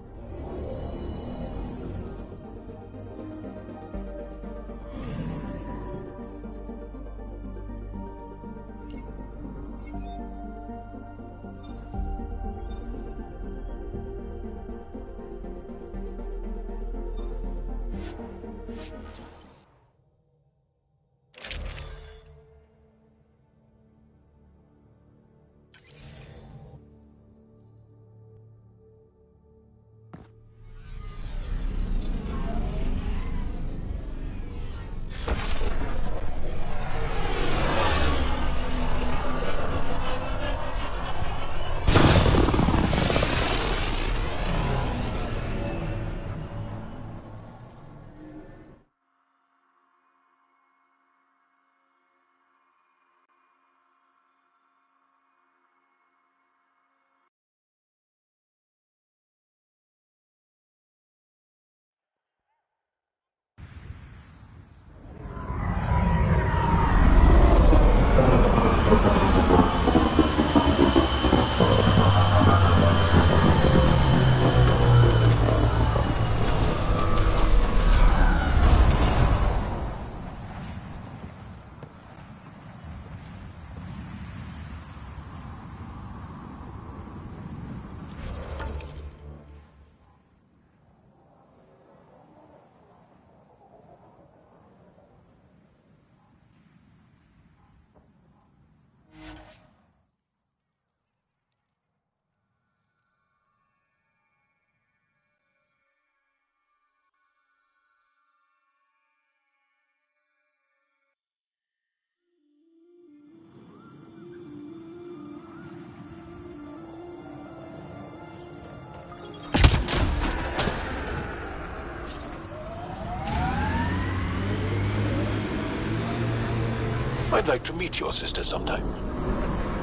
I'd like to meet your sister sometime.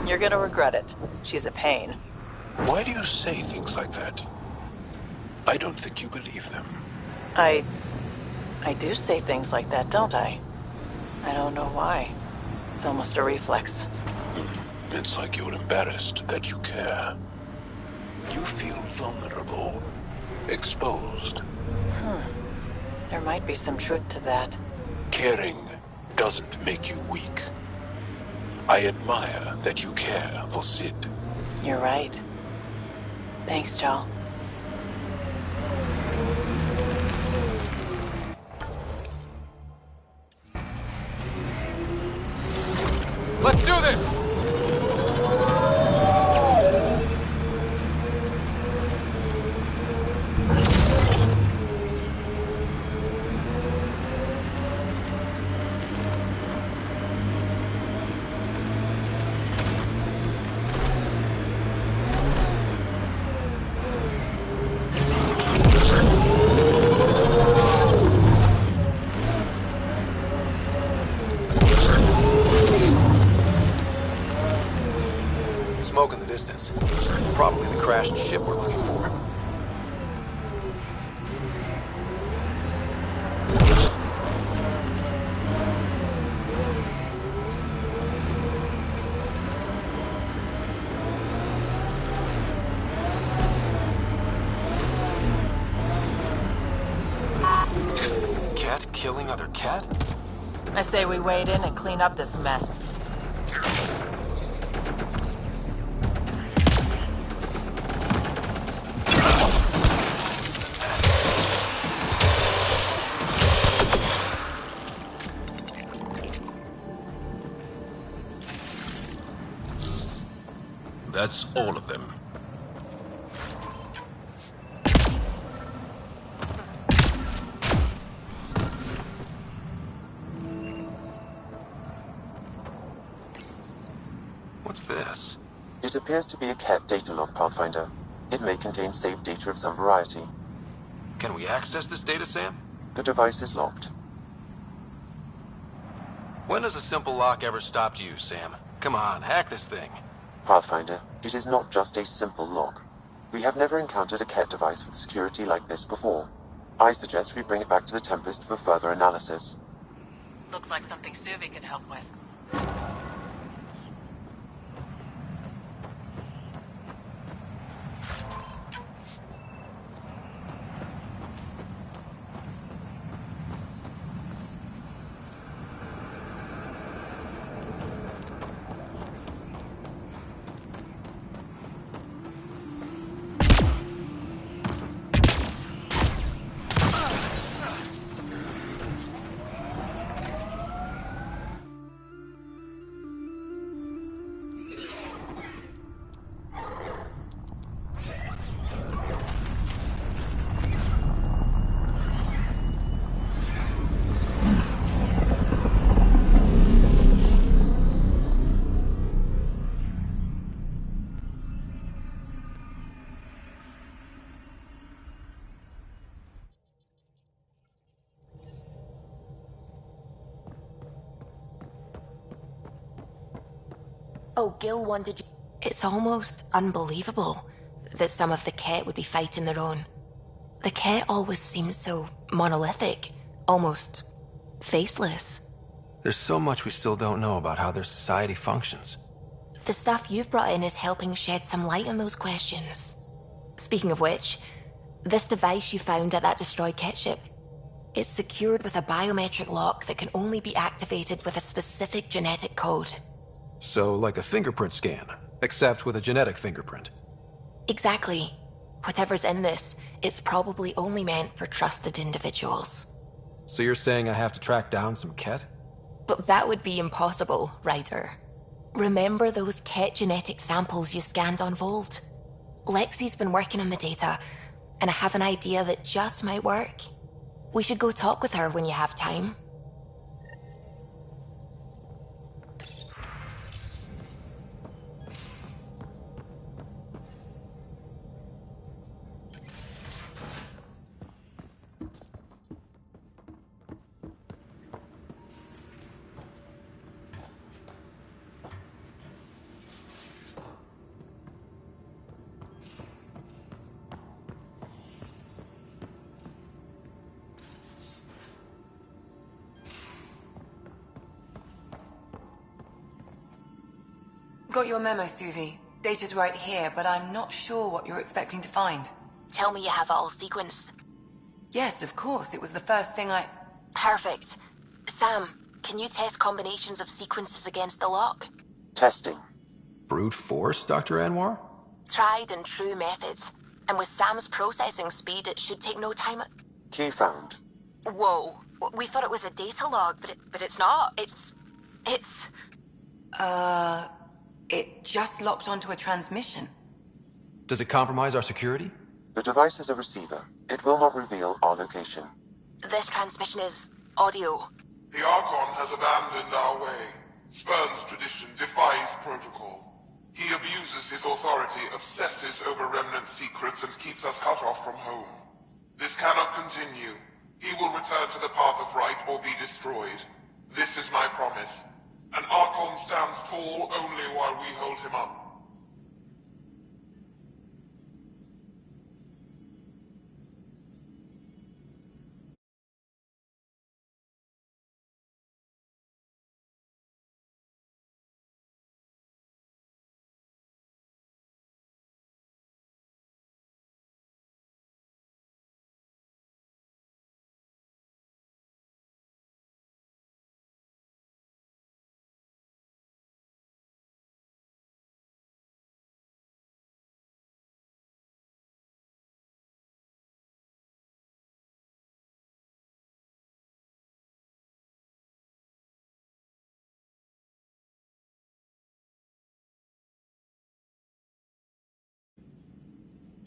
You're gonna regret it. She's a pain. Why do you say things like that? I don't think you believe them. I do say things like that, don't I? I don't know why. It's almost a reflex. It's like you're embarrassed that you care. You feel vulnerable, exposed. There might be some truth to that. Caring doesn't make you weak. I admire that you care for Sid. You're right. Thanks, Joel. Let's do this! Probably the crashed ship we're looking for. Cat killing other cat? I say we wade in and clean up this mess. That's all of them. What's this? It appears to be a cat data log, Pathfinder. It may contain saved data of some variety. Can we access this data, Sam? The device is locked. When has a simple lock ever stopped you, Sam? Come on, hack this thing. Pathfinder, it is not just a simple lock. We have never encountered a cat device with security like this before. I suggest we bring it back to the Tempest for further analysis. Looks like something Suvi can help with. Oh, Gil wanted you. It's almost unbelievable that some of the Ket would be fighting their own. The Ket always seems so monolithic, almost faceless. There's so much we still don't know about how their society functions. The stuff you've brought in is helping shed some light on those questions. Speaking of which, this device you found at that destroyed Ket ship, it's secured with a biometric lock that can only be activated with a specific genetic code. So, like a fingerprint scan, except with a genetic fingerprint. Exactly. Whatever's in this, it's probably only meant for trusted individuals. So you're saying I have to track down some Ket? But that would be impossible, Ryder. Remember those Ket genetic samples you scanned on Vold? Lexi's been working on the data, and I have an idea that just might work. We should go talk with her when you have time. Got your memo, Suvi. Data's right here, but I'm not sure what you're expecting to find. Tell me you have it all sequenced. Yes, of course. It was the first thing I... Perfect. Sam, can you test combinations of sequences against the lock? Testing. Brute force, Dr. Anwar? Tried and true methods. And with Sam's processing speed, it should take no time. Key found. Whoa. We thought it was a data log, but it's not. It's... It just locked onto a transmission. Does it compromise our security? The device is a receiver. It will not reveal our location. This transmission is audio. The Archon has abandoned our way, spurns tradition, defies protocol. He abuses his authority, obsesses over Remnant secrets, and keeps us cut off from home. This cannot continue. He will return to the path of right or be destroyed. This is my promise. An Archon stands tall only while we hold him up.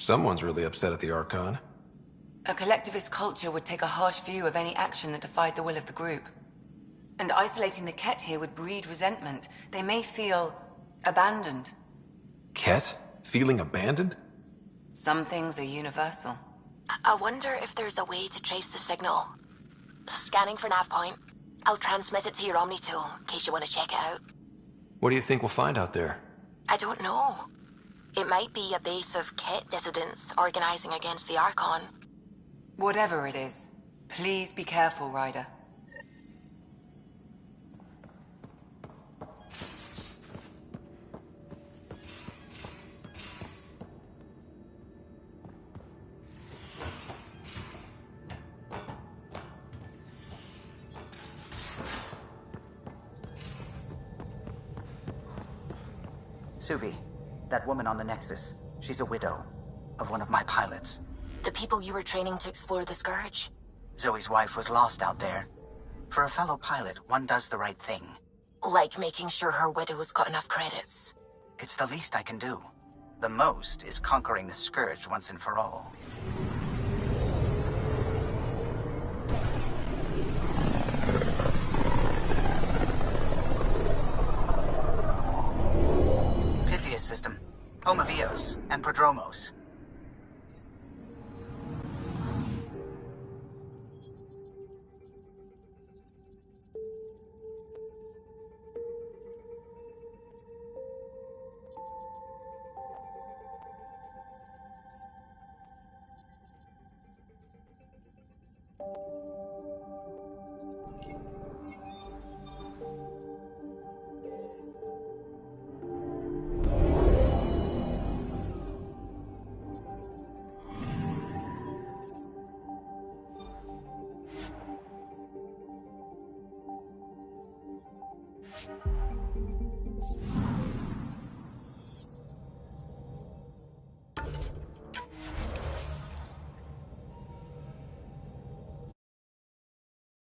Someone's really upset at the Archon. A collectivist culture would take a harsh view of any action that defied the will of the group. And isolating the Ket here would breed resentment. They may feel abandoned. Ket? Feeling abandoned? Some things are universal. I wonder if there's a way to trace the signal. Scanning for nav point. I'll transmit it to your Omni tool, in case you want to check it out. What do you think we'll find out there? I don't know. It might be a base of Ket dissidents organizing against the Archon. Whatever it is, please be careful, Ryder. Suvi, that woman on the Nexus, she's a widow of one of my pilots. The people you were training to explore the Scourge? Zoe's wife was lost out there. For a fellow pilot, one does the right thing. Like making sure her widow's got enough credits. It's the least I can do. The most is conquering the Scourge once and for all. Pythias system, home of Eos and Prodromos.